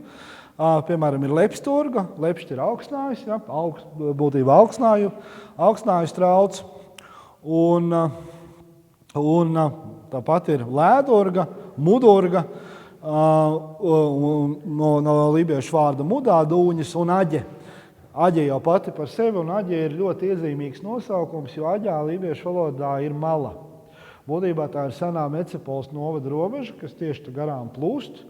Piemēram, ir Lepsturga, Lepšķi ir augsnājus, ja, būtībā augsnāju strauts. Un tāpat ir Lēdurga, Mudurga, no lībiešu vārda mudā dūņas un aģe. Aģe jau pati par sevi, un aģe ir ļoti iezīmīgs nosaukums, jo aģā lībiešu valodā ir mala. Būtībā tā ir senā Mecepoles novada robeža, kas tieši garām plūst,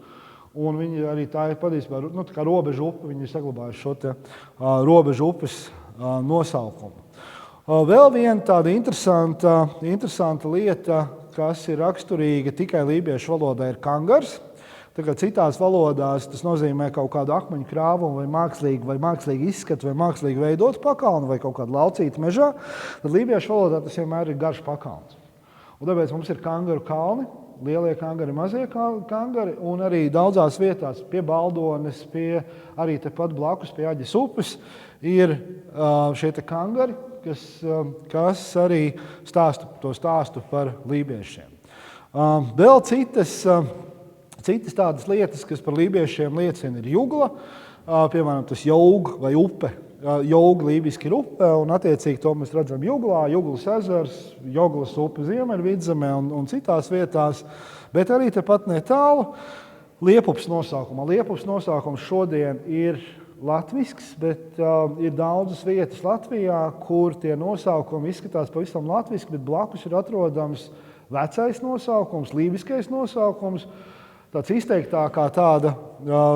un viņi arī tā ir patiesībā, tā kā robežu upe, viņi ir saglabājuši šo te robežu upes nosaukumu. Vēl viena tāda interesanta lieta, kas ir raksturīga tikai lībiešu valodā, ir kangars. Tā kā citās valodās tas nozīmē kaut kādu akmeņu krāvumu vai mākslīgi izskatu, vai mākslīgi veidot pakalnu, vai kaut kādu laucītu mežā, tad lībiešu valodā tas vienmēr ir garš pakalns. Un tāpēc mums ir kangaru kalni, lielie kangari, mazie kangari, un arī daudzās vietās pie Baldones, arī tepat blakus pie Aģes upes ir šie te kangari, kas arī stāstu par lībiešiem. Vēl citas tādas lietas, kas par lībiešiem liecina, ir jugla, piemēram, tas Joug vai upe. Joug lībiski ir upe, un attiecīgi to mēs redzam Juglā, Juglas ezers, Joglas upe Ziemeļvidzemē un citās vietās, bet arī tepat netālu Liepupas nosaukumā. Liepupas nosaukums šodien ir latvisks, bet ir daudzas vietas Latvijā, kur tie nosaukumi izskatās pavisam latviski, bet blakus ir atrodams vecais nosaukums, lībiskais nosaukums. Tāds izteiktākā tāda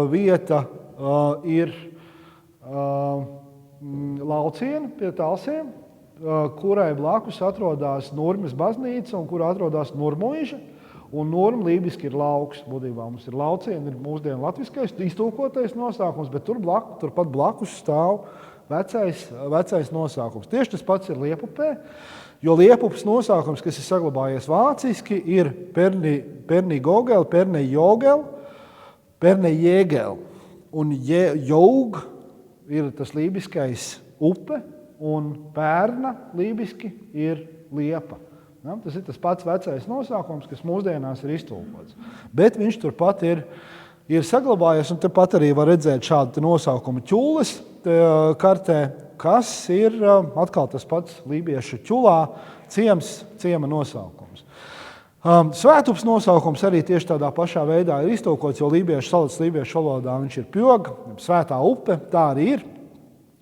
vieta ir Lauciena pie Talsiem, kurai blakus atrodas Nurmes baznīca un kur atrodas Nurmuiža. Un Nurma lībiski ir lauks. Būtībā mums ir Lauciena, ir mūsdienu latviskais iztulkotais nosaukums, bet turpat blakus stāv vecais nosaukums. Tieši tas pats ir Liepupē. Jo Liepupas nosaukums, kas ir saglabājies vāciski, ir Pernigogel, Pernejogel, Pernejēgel. Un Joug ir tas lībiskais upe, un Pērna lībiski ir Liepa. Ja, tas ir tas pats vecais nosaukums, kas mūsdienās ir iztulkots. Bet viņš turpat ir saglabājies, un tepat arī var redzēt šādu nosaukumu ķules kartē, kas ir atkal tas pats lībiešu ķulā ciema nosaukums. Svētups nosaukums arī tieši tādā pašā veidā ir iztulkots, jo lībiešu valodā viņš ir pjoga, svētā upe, tā arī ir.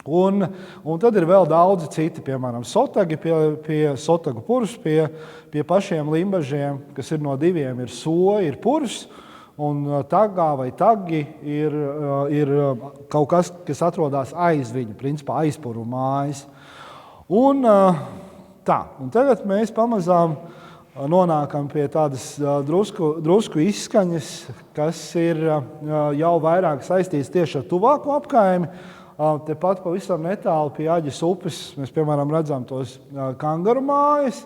Un tad ir vēl daudzi citi, piemēram, sotagi pie sotagu purs, pie pašiem limbažiem, kas ir no diviem, ir soja, ir purs, un tagaā vai tagi ir kaut kas, kas atrodas aiz viņa, principā aizpuru mājas. Un tagad mēs pamazām nonākam pie tādas drusku izskaņas, kas ir jau vairāk saistīts tieši ar tuvāko apkaimi. Tepat pavisam netālu pie Aģes upes mēs, piemēram, redzam tos kangaru mājas.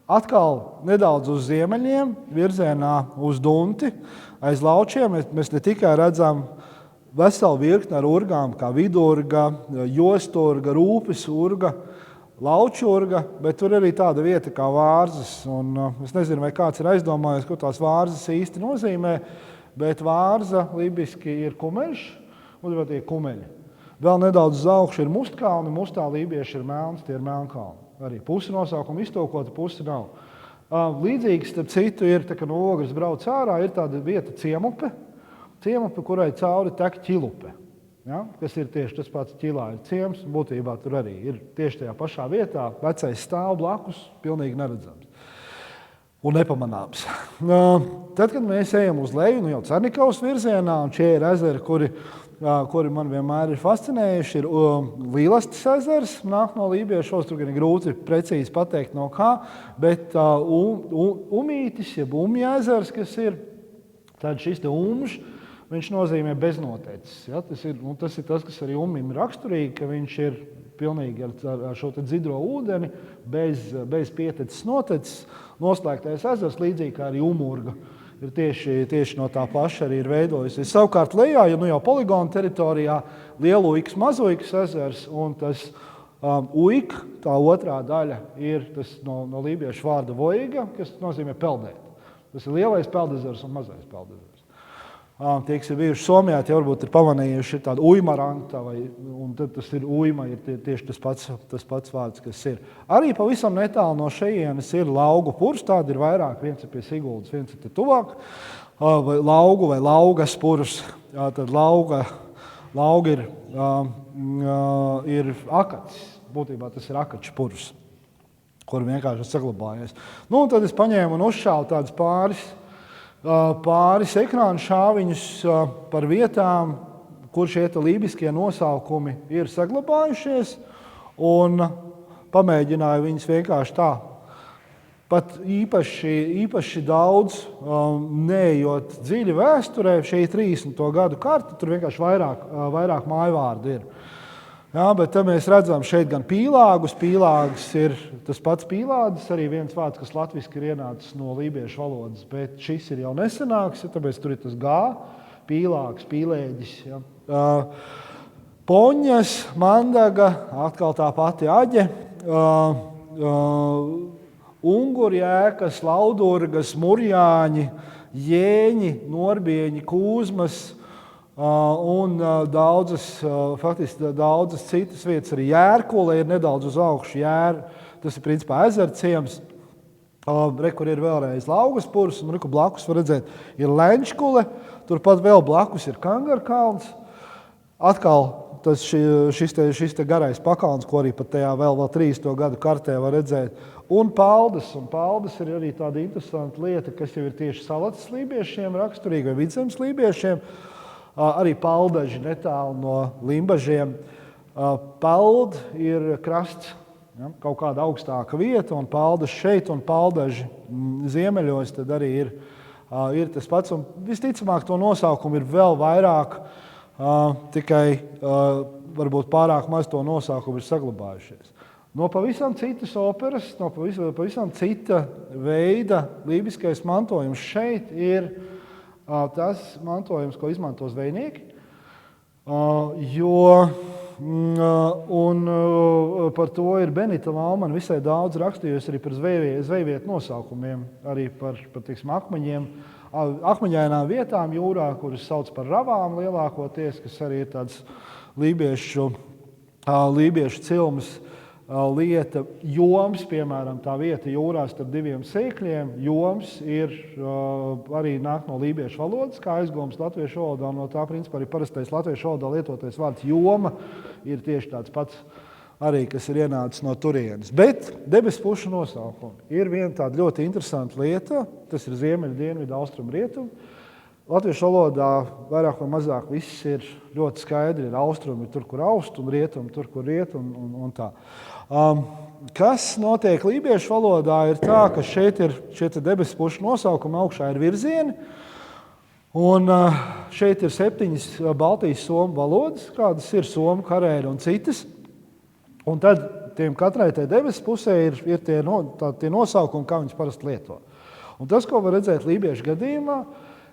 Atkal nedaudz uz ziemeļiem, virzienā uz Dunti, aiz laučiem. Mēs ne tikai redzam veselu virkni ar urgām, kā Vidurga, Josturga, Rūpes urga, Laučurga, bet tur arī tāda vieta kā Vārzas. Un es nezinu, vai kāds ir aizdomājies, ko tās Vārzas īsti nozīmē, bet Vārza lībiski ir kumeļš, un tie ir kumeļi. Vēl nedaudz uz augšu ir Mustkalni, Mustā lībieši ir melns, tie ir Melnkalni. Arī pusi nosaukuma iztulkota, pusi nav. Līdzīgs, starp citu, ir, tā, ka no Ogres brauc ārā, ir tāda vieta Ciemupe, kurai cauri tek Ķilupe. Ja? Kas ir tieši tas pats Ķilā ir ciems, būtībā tur arī ir tieši tajā pašā vietā, vecais stāv blakus, pilnīgi neredzams un nepamanāms. Tad, kad mēs ejam uz leju, jau Cernikavas virzienā, un šie ir ezeri, kuri man vienmēr ir fascinējuši, ir Līlastes ezers, nāk no Lībiešu, tur gan ir grūti precīzi pateikt no kā, bet Umītis, jeb Umja ezers, kas ir, tad šis te Umž, viņš nozīmē beznoteicis. Ja? Tas ir tas, kas arī Umim raksturīgi, ka viņš ir pilnīgi ar šo te dzidro ūdeni, bez pietecis notecis, noslēgtais ezers, līdzīgi kā arī Umurga. Ir tieši no tā paša arī ir veidojusies. Savukārt lejā, ja jau poligona teritorijā, Lieluikas, Mazuikas ezers un tas uik, tā otrā daļa, ir tas no lībiešu vārda voiga, kas nozīmē peldēt. Tas ir lielais peldezers un mazais peldezers. Tie, kas ir bijuši Somijā, tie varbūt ir pamanījuši tādu uimaranta, un tad tas ir uima, ir tieši tas pats vārds, kas ir. Arī pavisam netālu no šejienes ir Laugu purs, tādi ir vairāk, viens ir pie Siguldas, viens ir te tuvāk, vai Laugu vai Laugas purs. Tad Lauga ir akacis, būtībā tas ir akaču purs, kur vienkārši saglabājies. Un tad es paņēmu un uzšāvu tādus pāris ekrānu šāviņus par vietām, kur šie lībiskie nosaukumi ir saglabājušies, un pamēģināju viņus vienkārši tā. Pat īpaši daudz, neejot dziļi vēsturē, šī 30. gadu karta, tur vienkārši vairāk mājvārdu ir. Jā, bet te mēs redzam šeit gan pīlāgus. Pīlāgs ir tas pats pīlādis, arī viens vārds, kas latviski ir ienācis no lībiešu valodas, bet šis ir jau nesenāks, tāpēc tur ir tas gā, pīlāgs, pīlēģis. Ja. Poņas, Mandaga, atkal tā pati aģe, Ungurjēkas, Laudurgas, Murjāņi, Jēņi, Norbieņi, Kūzmas, un faktiski daudzas citas vietas, arī Jērkule ir nedaudz uz augšu. Tas ir principā ezerciems, kur ir vēlreiz Laugas purs, un kur blakus var redzēt ir Lenčkule, turpat vēl blakus ir Kangarkalns. Atkal šis te garais pakalns, ko arī pat tajā vēl 30. gadu kartē var redzēt, un Paldas ir arī tāda interesanta lieta, kas jau ir tieši Salacas lībiešiem raksturīga vai Vidzemes lībiešiem. Arī Paldaži netālu no Limbažiem. Pald ir krasts, ja, kaut kāda augstāka vieta, un Paldas šeit, un Paldaži ziemeļos tad arī ir tas pats. Un visticamāk to nosaukumu ir vēl vairāk, tikai varbūt pārāk maz to nosaukumu ir saglabājušies. No pavisam citas operas, no pavisam cita veida lībiskais mantojums šeit ir tas mantojums, ko izmanto zvejnieki, un par to ir Benita Laumana visai daudz rakstījusi arī par zvejvietu nosaukumiem, arī par teiksim, akmeņainām vietām jūrā, kuras sauc par ravām lielākoties, kas arī ir tāds lībiešu cilmes lieta. Joms, piemēram, tā vieta jūrā starp diviem sēkļiem, joms ir arī nāk no lībiešu valodas, kā aizgoms latviešu valodā, no tā principā arī parastais latviešu valodā lietotais vārds joma ir tieši tāds pats arī, kas ir ienācis no turienes. Bet debespušu nosaukumi ir viena tāda ļoti interesanta lieta, tas ir ziemeļu, dienvidu, austrumu, rietumu. Latviešu valodā vairāk vai mazāk viss ir ļoti skaidri, ir austrumi tur, kur aust, un rietumi tur, kur riet, un tā. Kas notiek lībiešu valodā ir tā, ka šeit ir šie debespušu nosaukumi, augšā ir virzieni, un šeit ir 7 Baltijas somu valodas, kādas ir somu, karēļi un citas, un tad katrai debesu pusē ir tie nosaukumi, kā viņas parasti lieto. Un tas, ko var redzēt lībiešu gadījumā,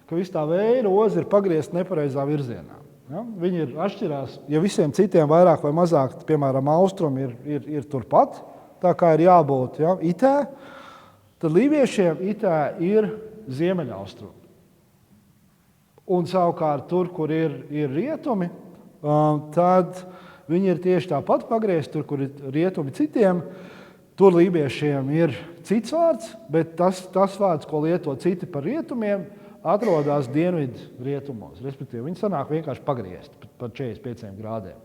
ka viss tā vēja roze ir pagriezta nepareizā virzienā. Ja? Viņi ir atšķirās, ja visiem citiem vairāk vai mazāk, piemēram, austrumi ir turpat, tā kā ir jābūt, ja? Itē, tad lībiešiem itē ir ziemeļaustrumi. Un savukārt tur, kur ir rietumi, tad viņi ir tieši tāpat pagriezti, tur, kur ir rietumi citiem, Tur lībiešiem ir cits vārds, bet tas vārds, ko lieto citi par rietumiem, atrodas dienvidu rietumos. Respektīvi, viņi sanāk vienkārši pagriezt par 45 grādiem.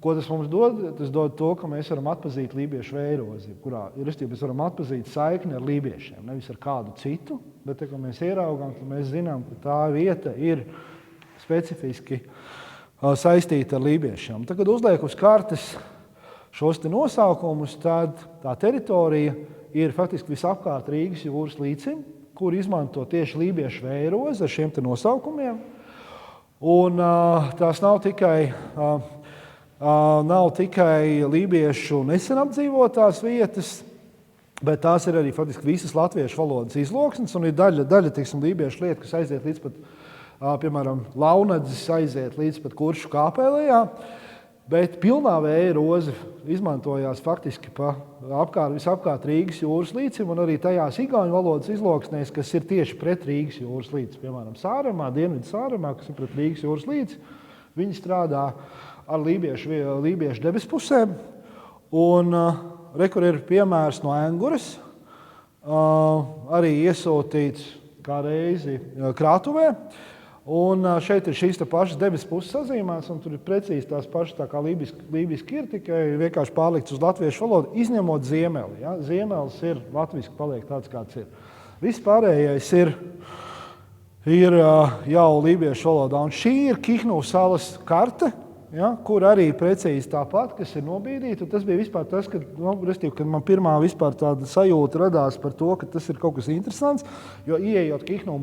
Ko tas mums dod? Tas dod to, ka mēs varam atpazīt lībiešu veirozi, kurā mēs varam atpazīt saikni ar lībiešiem, nevis ar kādu citu, bet, kad mēs ieraugām, tad mēs zinām, ka tā vieta ir specifiski saistīta ar lībiešiem. Tad, kad uzliek uz kartes šos te nosaukumus, tad tā teritorija ir faktiski visapkārt Rīgas jūras līcim, kur izmanto tieši lībiešu veirozi ar šiem te nosaukumiem. Un tās nav tikai lībiešu nesen apdzīvotās vietas, bet tās ir arī faktiski visas latviešu valodas izloksnes, un ir daļa lībiešu lieta, kas aiziet līdz pat, piemēram, Launadzes aiziet līdz pat Kuršu kāpēlējā, bet pilnā vēja roze izmantojās faktiski visapkārt Rīgas jūras līcim, un arī tajās igauņu valodas izloksnēs, kas ir tieši pret Rīgas jūras līci. Piemēram, Sāremā, dienvidu Sāremā, kas ir pret Rīgas jūras līci, viņi strādā ar lībiešu debespusēm. Un kur ir piemērs no Enguras, arī iesūtīts kā reizi krātuvē. Un šeit ir šīs pašas debespuses sazīmētas, un tur ir precīzi tās pašas tā kā lībiski ir, tikai vienkārši pārlikts uz latviešu valodu, izņemot ziemeli. Ja? Ziemelis ir latviski paliek tāds, kāds ir. Viss pārējais ir jau lībiešu valodā. Un šī ir Kihnu salas karte, ja, kur arī precīzi tāpat, kas ir nobīdīta. Tas bija vispār tas, kad man pirmā vispār tāda sajūta radās par to, ka tas ir kaut kas interesants, jo ieejot Kihnu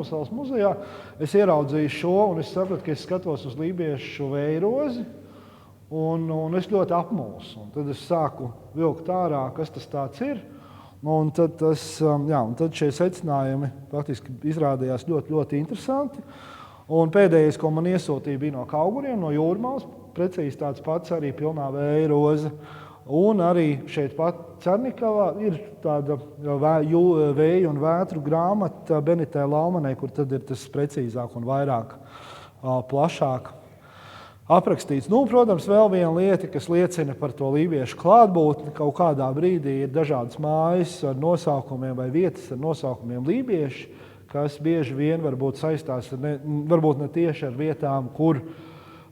salas muzejā, es ieraudzīju šo, un es sapratu, ka es skatos uz lībiešu veirozi, un es ļoti apmulsu. Un tad es sāku vilkt ārā, kas tas tāds ir, un tad šie secinājumi faktiski izrādījās ļoti, ļoti interesanti. Un pēdējais, ko man iesūtīja, bija no Kauguriem, no Jūrmalas, precīzi tāds pats arī pilnā vēja roze. Un arī šeit pat Cernikavā ir tāda vēju un vētru grāmata Benitē Laumanai, kur tad ir tas precīzāk un vairāk plašāk aprakstīts. Protams, vēl viena lieta, kas liecina par to lībiešu klātbūtni, kaut kādā brīdī ir dažādas mājas ar nosaukumiem vai vietas ar nosaukumiem lībieši, kas bieži vien varbūt saistās varbūt ne tieši ar vietām, kur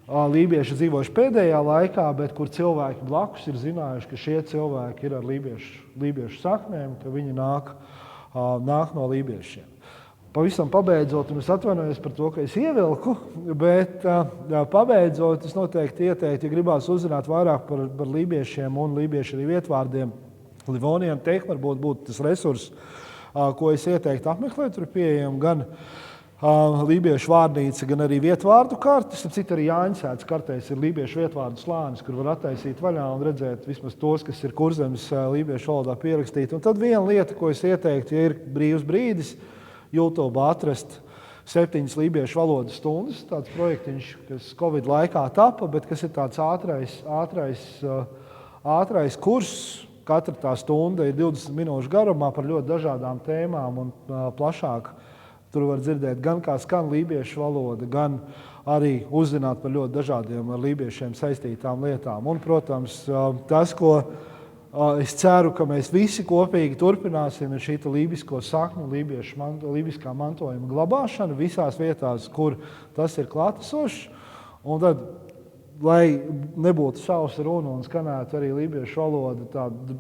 lībieši dzīvojuši pēdējā laikā, bet kur cilvēki blakus ir zinājuši, ka šie cilvēki ir ar lībiešu saknēm, ka viņi nāk no lībiešiem. Pavisam pabeidzot, un es atvainojos par to, ka es ievilku, bet pabeidzot, es noteikti ieteiktu, ja gribās uzzināt vairāk par lībiešiem un lībiešu arī vietvārdiem, Livonijam Tech varbūt būtu tas resurss, ko es ieteiktu apmeklēt. Tur ir pieejama gan lībiešu vārnīca, gan arī vietvārdu kartes. Citi arī Jāņsētas kartēs ir lībiešu vietvārdu slānis, kur var attaisīt vaļā un redzēt vismaz tos, kas ir Kurzemes lībiešu valodā pierakstīti. Un tad viena lieta, ko es ieteiktu, ja ir brīvs brīdis, YouTube atrast 7 lībiešu valodas stundas. Tāds projektiņš, kas Covid laikā tapa, bet kas ir tāds ātrais kurss. Katra tā stunda ir 20 minūšu garumā par ļoti dažādām tēmām un plašāk. Tur var dzirdēt gan kā skan lībiešu valoda, gan arī uzzināt par ļoti dažādiem ar lībiešiem saistītām lietām. Un, protams, tas, ko es ceru, ka mēs visi kopīgi turpināsim, ir šī lībisko saknu, lībiskā mantojuma glabāšana visās vietās, kur tas ir klātesošs. Un tad, lai nebūtu šausa runa un skanētu arī lībiešu valoda tāda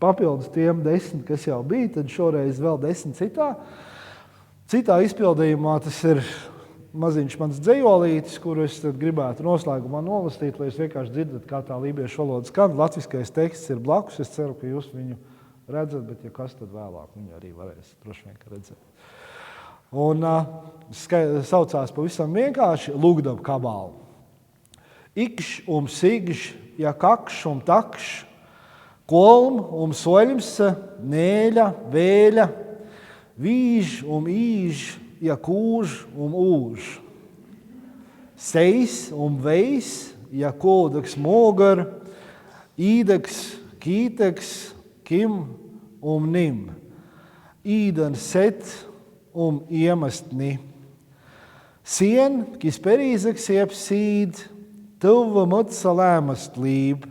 papildus tiem 10, kas jau bija, tad šoreiz vēl 10 citā. Citā izpildījumā tas ir maziņš mans dzejolītis, kuru es gribētu noslēgumā nolasīt, lai jūs vienkārši dzirdat, kā tā lībiešu valoda skan. Latviskais teksts ir blakus, es ceru, ka jūs viņu redzat, bet ja kas, tad vēlāk viņu arī varēs droši vien redzēt. Un saucās pavisam vienkārši Lugdab kabālu. Ikš sigž, ja kakš takš, kolm soļmse, nēļa, vēļa, vīž īž, ja kūž ūž. Seis vejs, ja koldaks mogar, īdaks, kītaks, kim nim. Īdan set iemastni. Sien, kis perīzaks iep sīd, Tuva mutsa lēmast līb,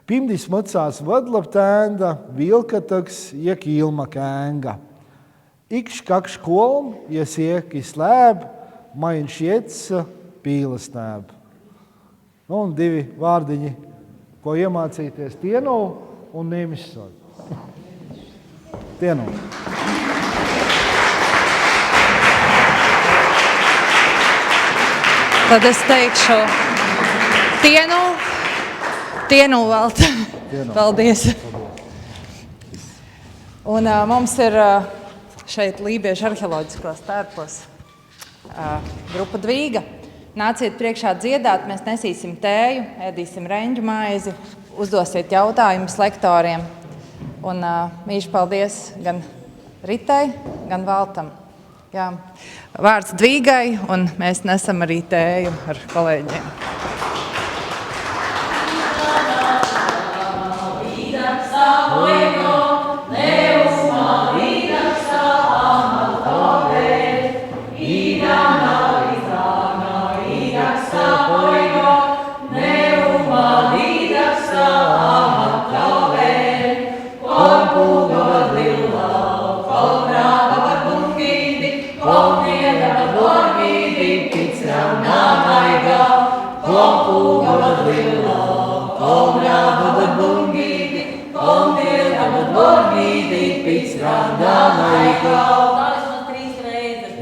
Pimdis macās vadlap tēnda, vilkataks, iek ilma kēnga. Ikš kakš kolm, jes iek slēb, mainš ietsa pīlas nēb. Un 2 vārdiņi, ko iemācīties tienu un Nīmisson. Tienu. Tad es teikšu tienu valt. Paldies. Un mums ir šeit Lībiešu arheoloģiskos tērpos grupa Dvīga. Nāciet priekšā dziedāt, mēs nesīsim tēju, ēdīsim reņģu maizi, uzdosiet jautājumus lektoriem. Un mīļš paldies gan Ritai, gan Valtam. Jā, vārds Dvīgai, un mēs nesam arī tēju ar kolēģiem.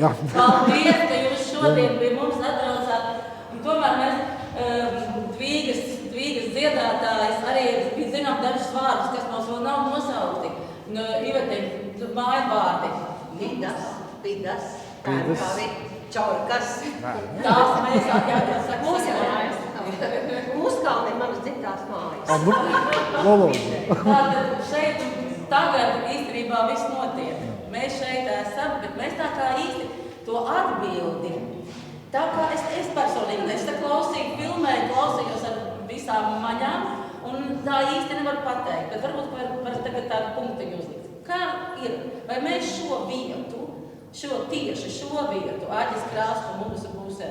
Paldies, ka jūs šodien pie mums atbraucāt. Un tomēr mēs Dvīgas dziedātājs arī zinām dažus vārdus, kas mums vēl nav nosaukti. Ivetei, mājvārdi. Vidas, pērkavi, čorkas. Tās mēs jāsaka. Mūskalni manas dzimtās mājas. Tātad šeit tagad īstenībā viss notiek. Mēs šeit esam, bet mēs tā kā īsti to atbildi. Tā kā es personīgi nesaklausīju, filmēju, klausījos ar visām maņām, un tā īsti nevaru pateikt, bet varbūt var tagad tādu punktiņu uzlikt. Kā ir? Vai mēs šo vietu, tieši šo vietu, Aģes krastu mūsu pusē,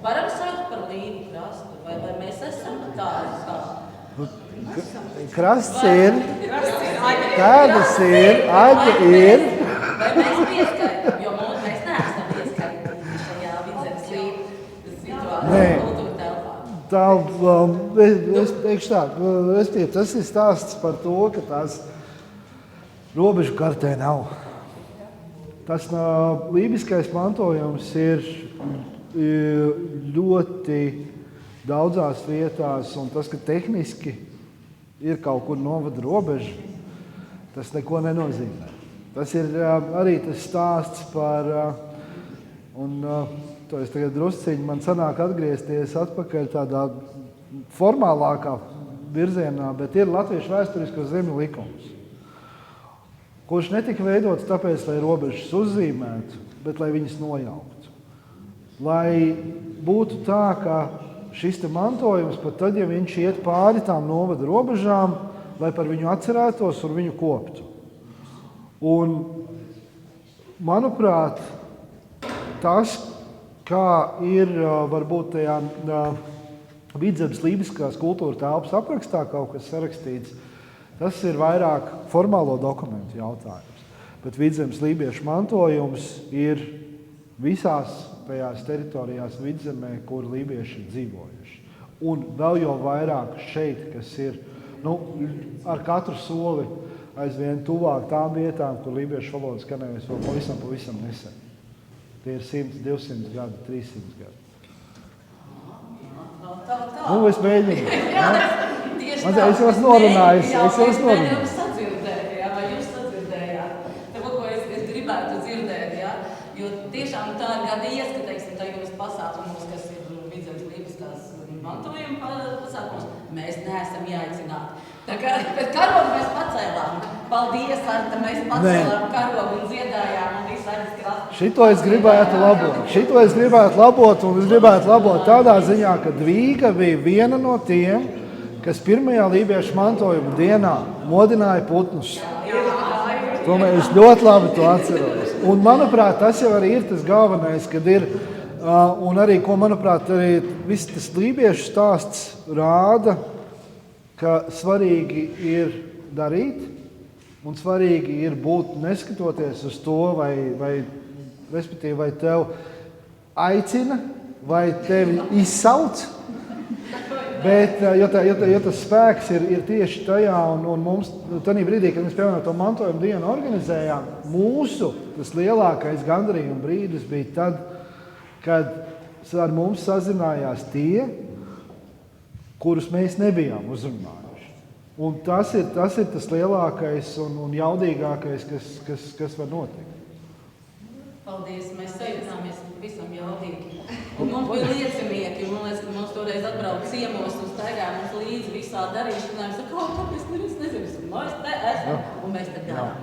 varam saukt par Līvu krastu, vai mēs esam tādi kā? Krasts ir, tādas ir, Aģe ir. Vai mēs pieskaitam, jo mēs neesam pieskaitam šajā Vidzemes Līvu situācijā, kultūra telpā? Es teikšu tā, tas ir stāsts par to, ka tās robežu kartē nav. Tas lībiskais mantojums ir ļoti daudzās vietās, un tas, ka tehniski ir kaut kur novada robeža, tas neko nenozīmē. Tas ir arī tas stāsts par, un to es tagad drusciņi, man sanāk atgriezties atpakaļ tādā formālākā virzienā, bet ir latviešu vēsturisko zemju likums, kurš netika veidots tāpēc, lai robežas uzzīmētu, bet lai viņas nojauktu. Lai būtu tā, ka šis te mantojums, pat tad, ja viņš iet pāri tām novada robežām, lai par viņu atcerētos un viņu koptu. Un, manuprāt, tas, kā ir varbūt tajā Vidzemes lībiskās kultūra telpas aprakstā kaut kas sarakstīts, tas ir vairāk formālo dokumentu jautājums. Bet Vidzemes lībiešu mantojums ir visās tajās teritorijās Vidzemē, kur lībieši ir dzīvojuši. Un vēl jau vairāk šeit, kas ir ar katru soli aizvien tuvāk tām vietām, kur lībiešu valoda skanējas vēl pavisam nesen. Tie ir 100, 200 gadi, 300 gadi. Es mēģinu. Es jau esmu norunājis. Jūs sadzirdējāt, vai jūs sadzirdējāt? Te, ko es gribētu dzirdēt, ja? Jo tiešām tā ir gadījies, ka, teiksim, tajos pasākumos, kas ir Vidzemes lībiskās mantojuma pasākumos, mēs neesam jāicināti. Tā kā pēc karogu mēs pacēlām. Paldies, Arta, mēs pacēlām karogu un dziedājām un visu Aģes krastu. Šito es gribētu labot, un es gribētu labot tādā ziņā, ka Dvīga bija viena no tiem, kas pirmajā lībiešu mantojuma dienā modināja putnus. To mēs ļoti labi to atceros. Un, manuprāt, tas jau arī ir tas galvenais, kad ir, un arī, ko, manuprāt, arī viss tas lībiešu stāsts rāda, ka svarīgi ir darīt, un svarīgi ir būt neskatoties uz to, respektīvi, vai tev aicina, vai tevi izsauc. Bet, jo tas spēks ir tieši tajā, un mums, tajā brīdī, kad mēs, piemēram, to mantojuma dienu organizējām, mūsu tas lielākais gandarījuma brīdis bija tad, kad ar mums sazinājās tie, kurus mēs nebijām uzrunājuši. Un tas ir tas lielākais un jaudīgākais, kas var notikt. Paldies, mēs sajūtāmies visam jaudīgi. Un mums bija liecinieki, un man liekas, ka mums toreiz atbrauc ciemos un staigāja mums līdzi visā darīšanā. Mēs saka, kāpēc nezinu, mēs te esam, un mēs te darām.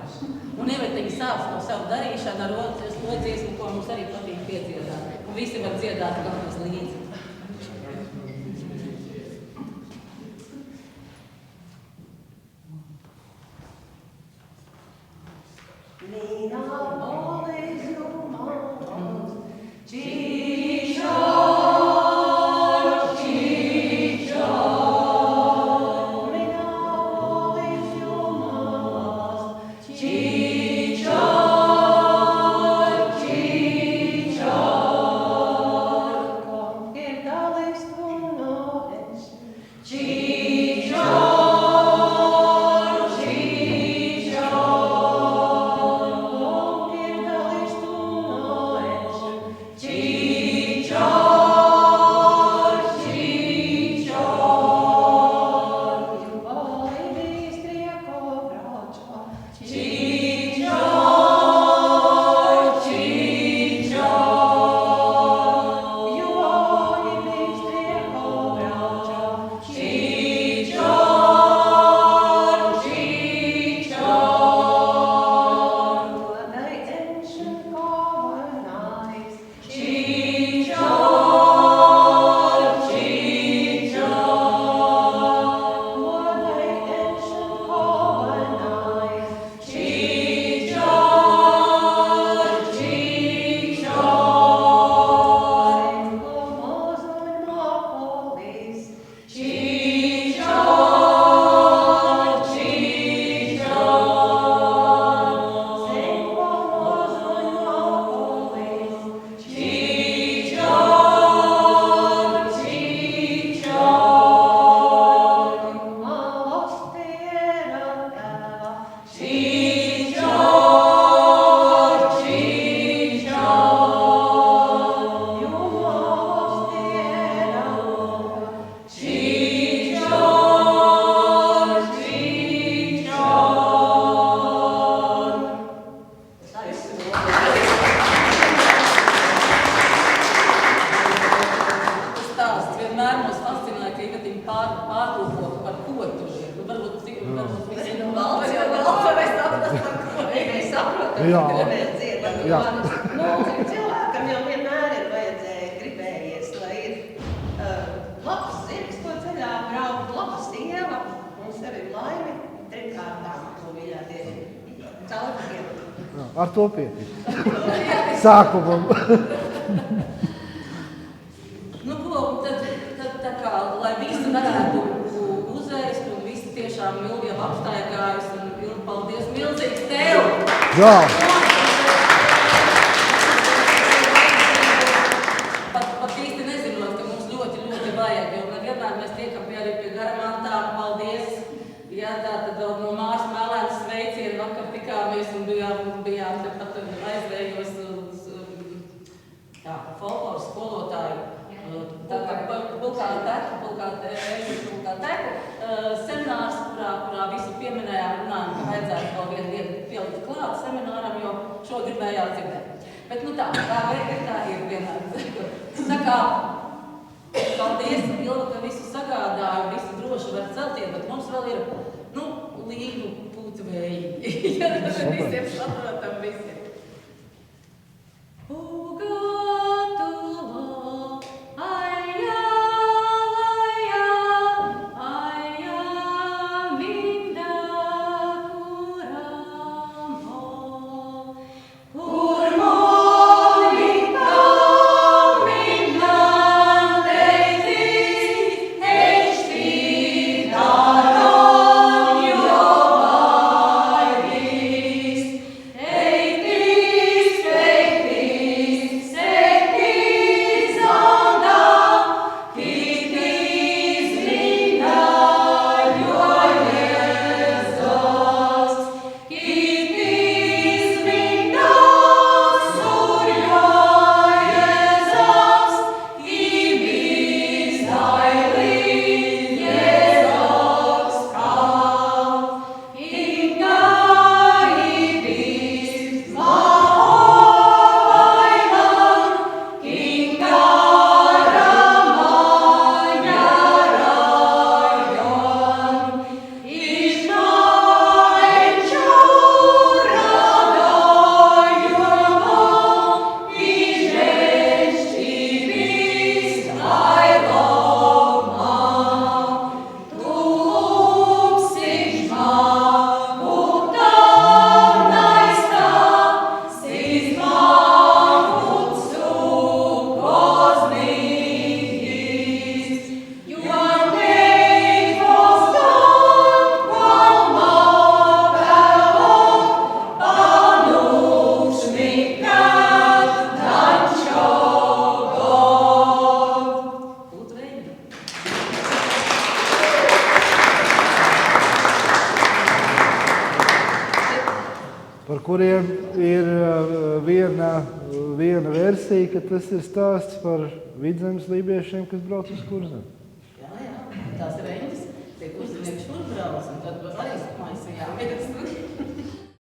Un ievietiņi sāc no savu darīšanu ar to dziesmu, ko mums arī patīk piedziedāt. Un visi var dziedāt galvenais līdzi. Cilvēkam jau vienmēr ir gribējies, lai ir labs zirgs, ko ceļā braukt, laba sieva un sevi laimi trimkārtām, ko mīļāties. Caurkiem. Ar to pietiek. Sākumam. Nu, ko, tad tā kā, lai visi varētu uzēst un visi tiešām ilgi jau apstaigājas un paldies milzīgs tev! Jā! Pat īsti nezinot, ka mums ļoti vajag, jo nevienmēr mēs tiekam arī pie garamantām, paldies! Jā, tātad vēl no Mārs Mēlēnas sveicienu vakar tikāmies un bijām tepat aizvējos folkloras skolotāju. Tā kā pulkāteku seminārs, kurā visu pieminējām, runājām, ka vajadzētu vēl vienu dienu pielikt klāt semināram, jo šo gribējāt dzirdēt. Bet nu tā ir vienmēr. Tā kā paldies, Ilva, ka visu sagādāju, visu droši var celties, bet mums vēl ir, līgu pūtu vēji. Ja visiem saprotam visiem. Dar par kuriem ir viena versija, ka tas ir stāsts par Vidzemes lībiešiem, kas brauc uz Kurzemi. Jā, tās reņģis, tie kurzemnieki šur brauc, un tad arī maisījām.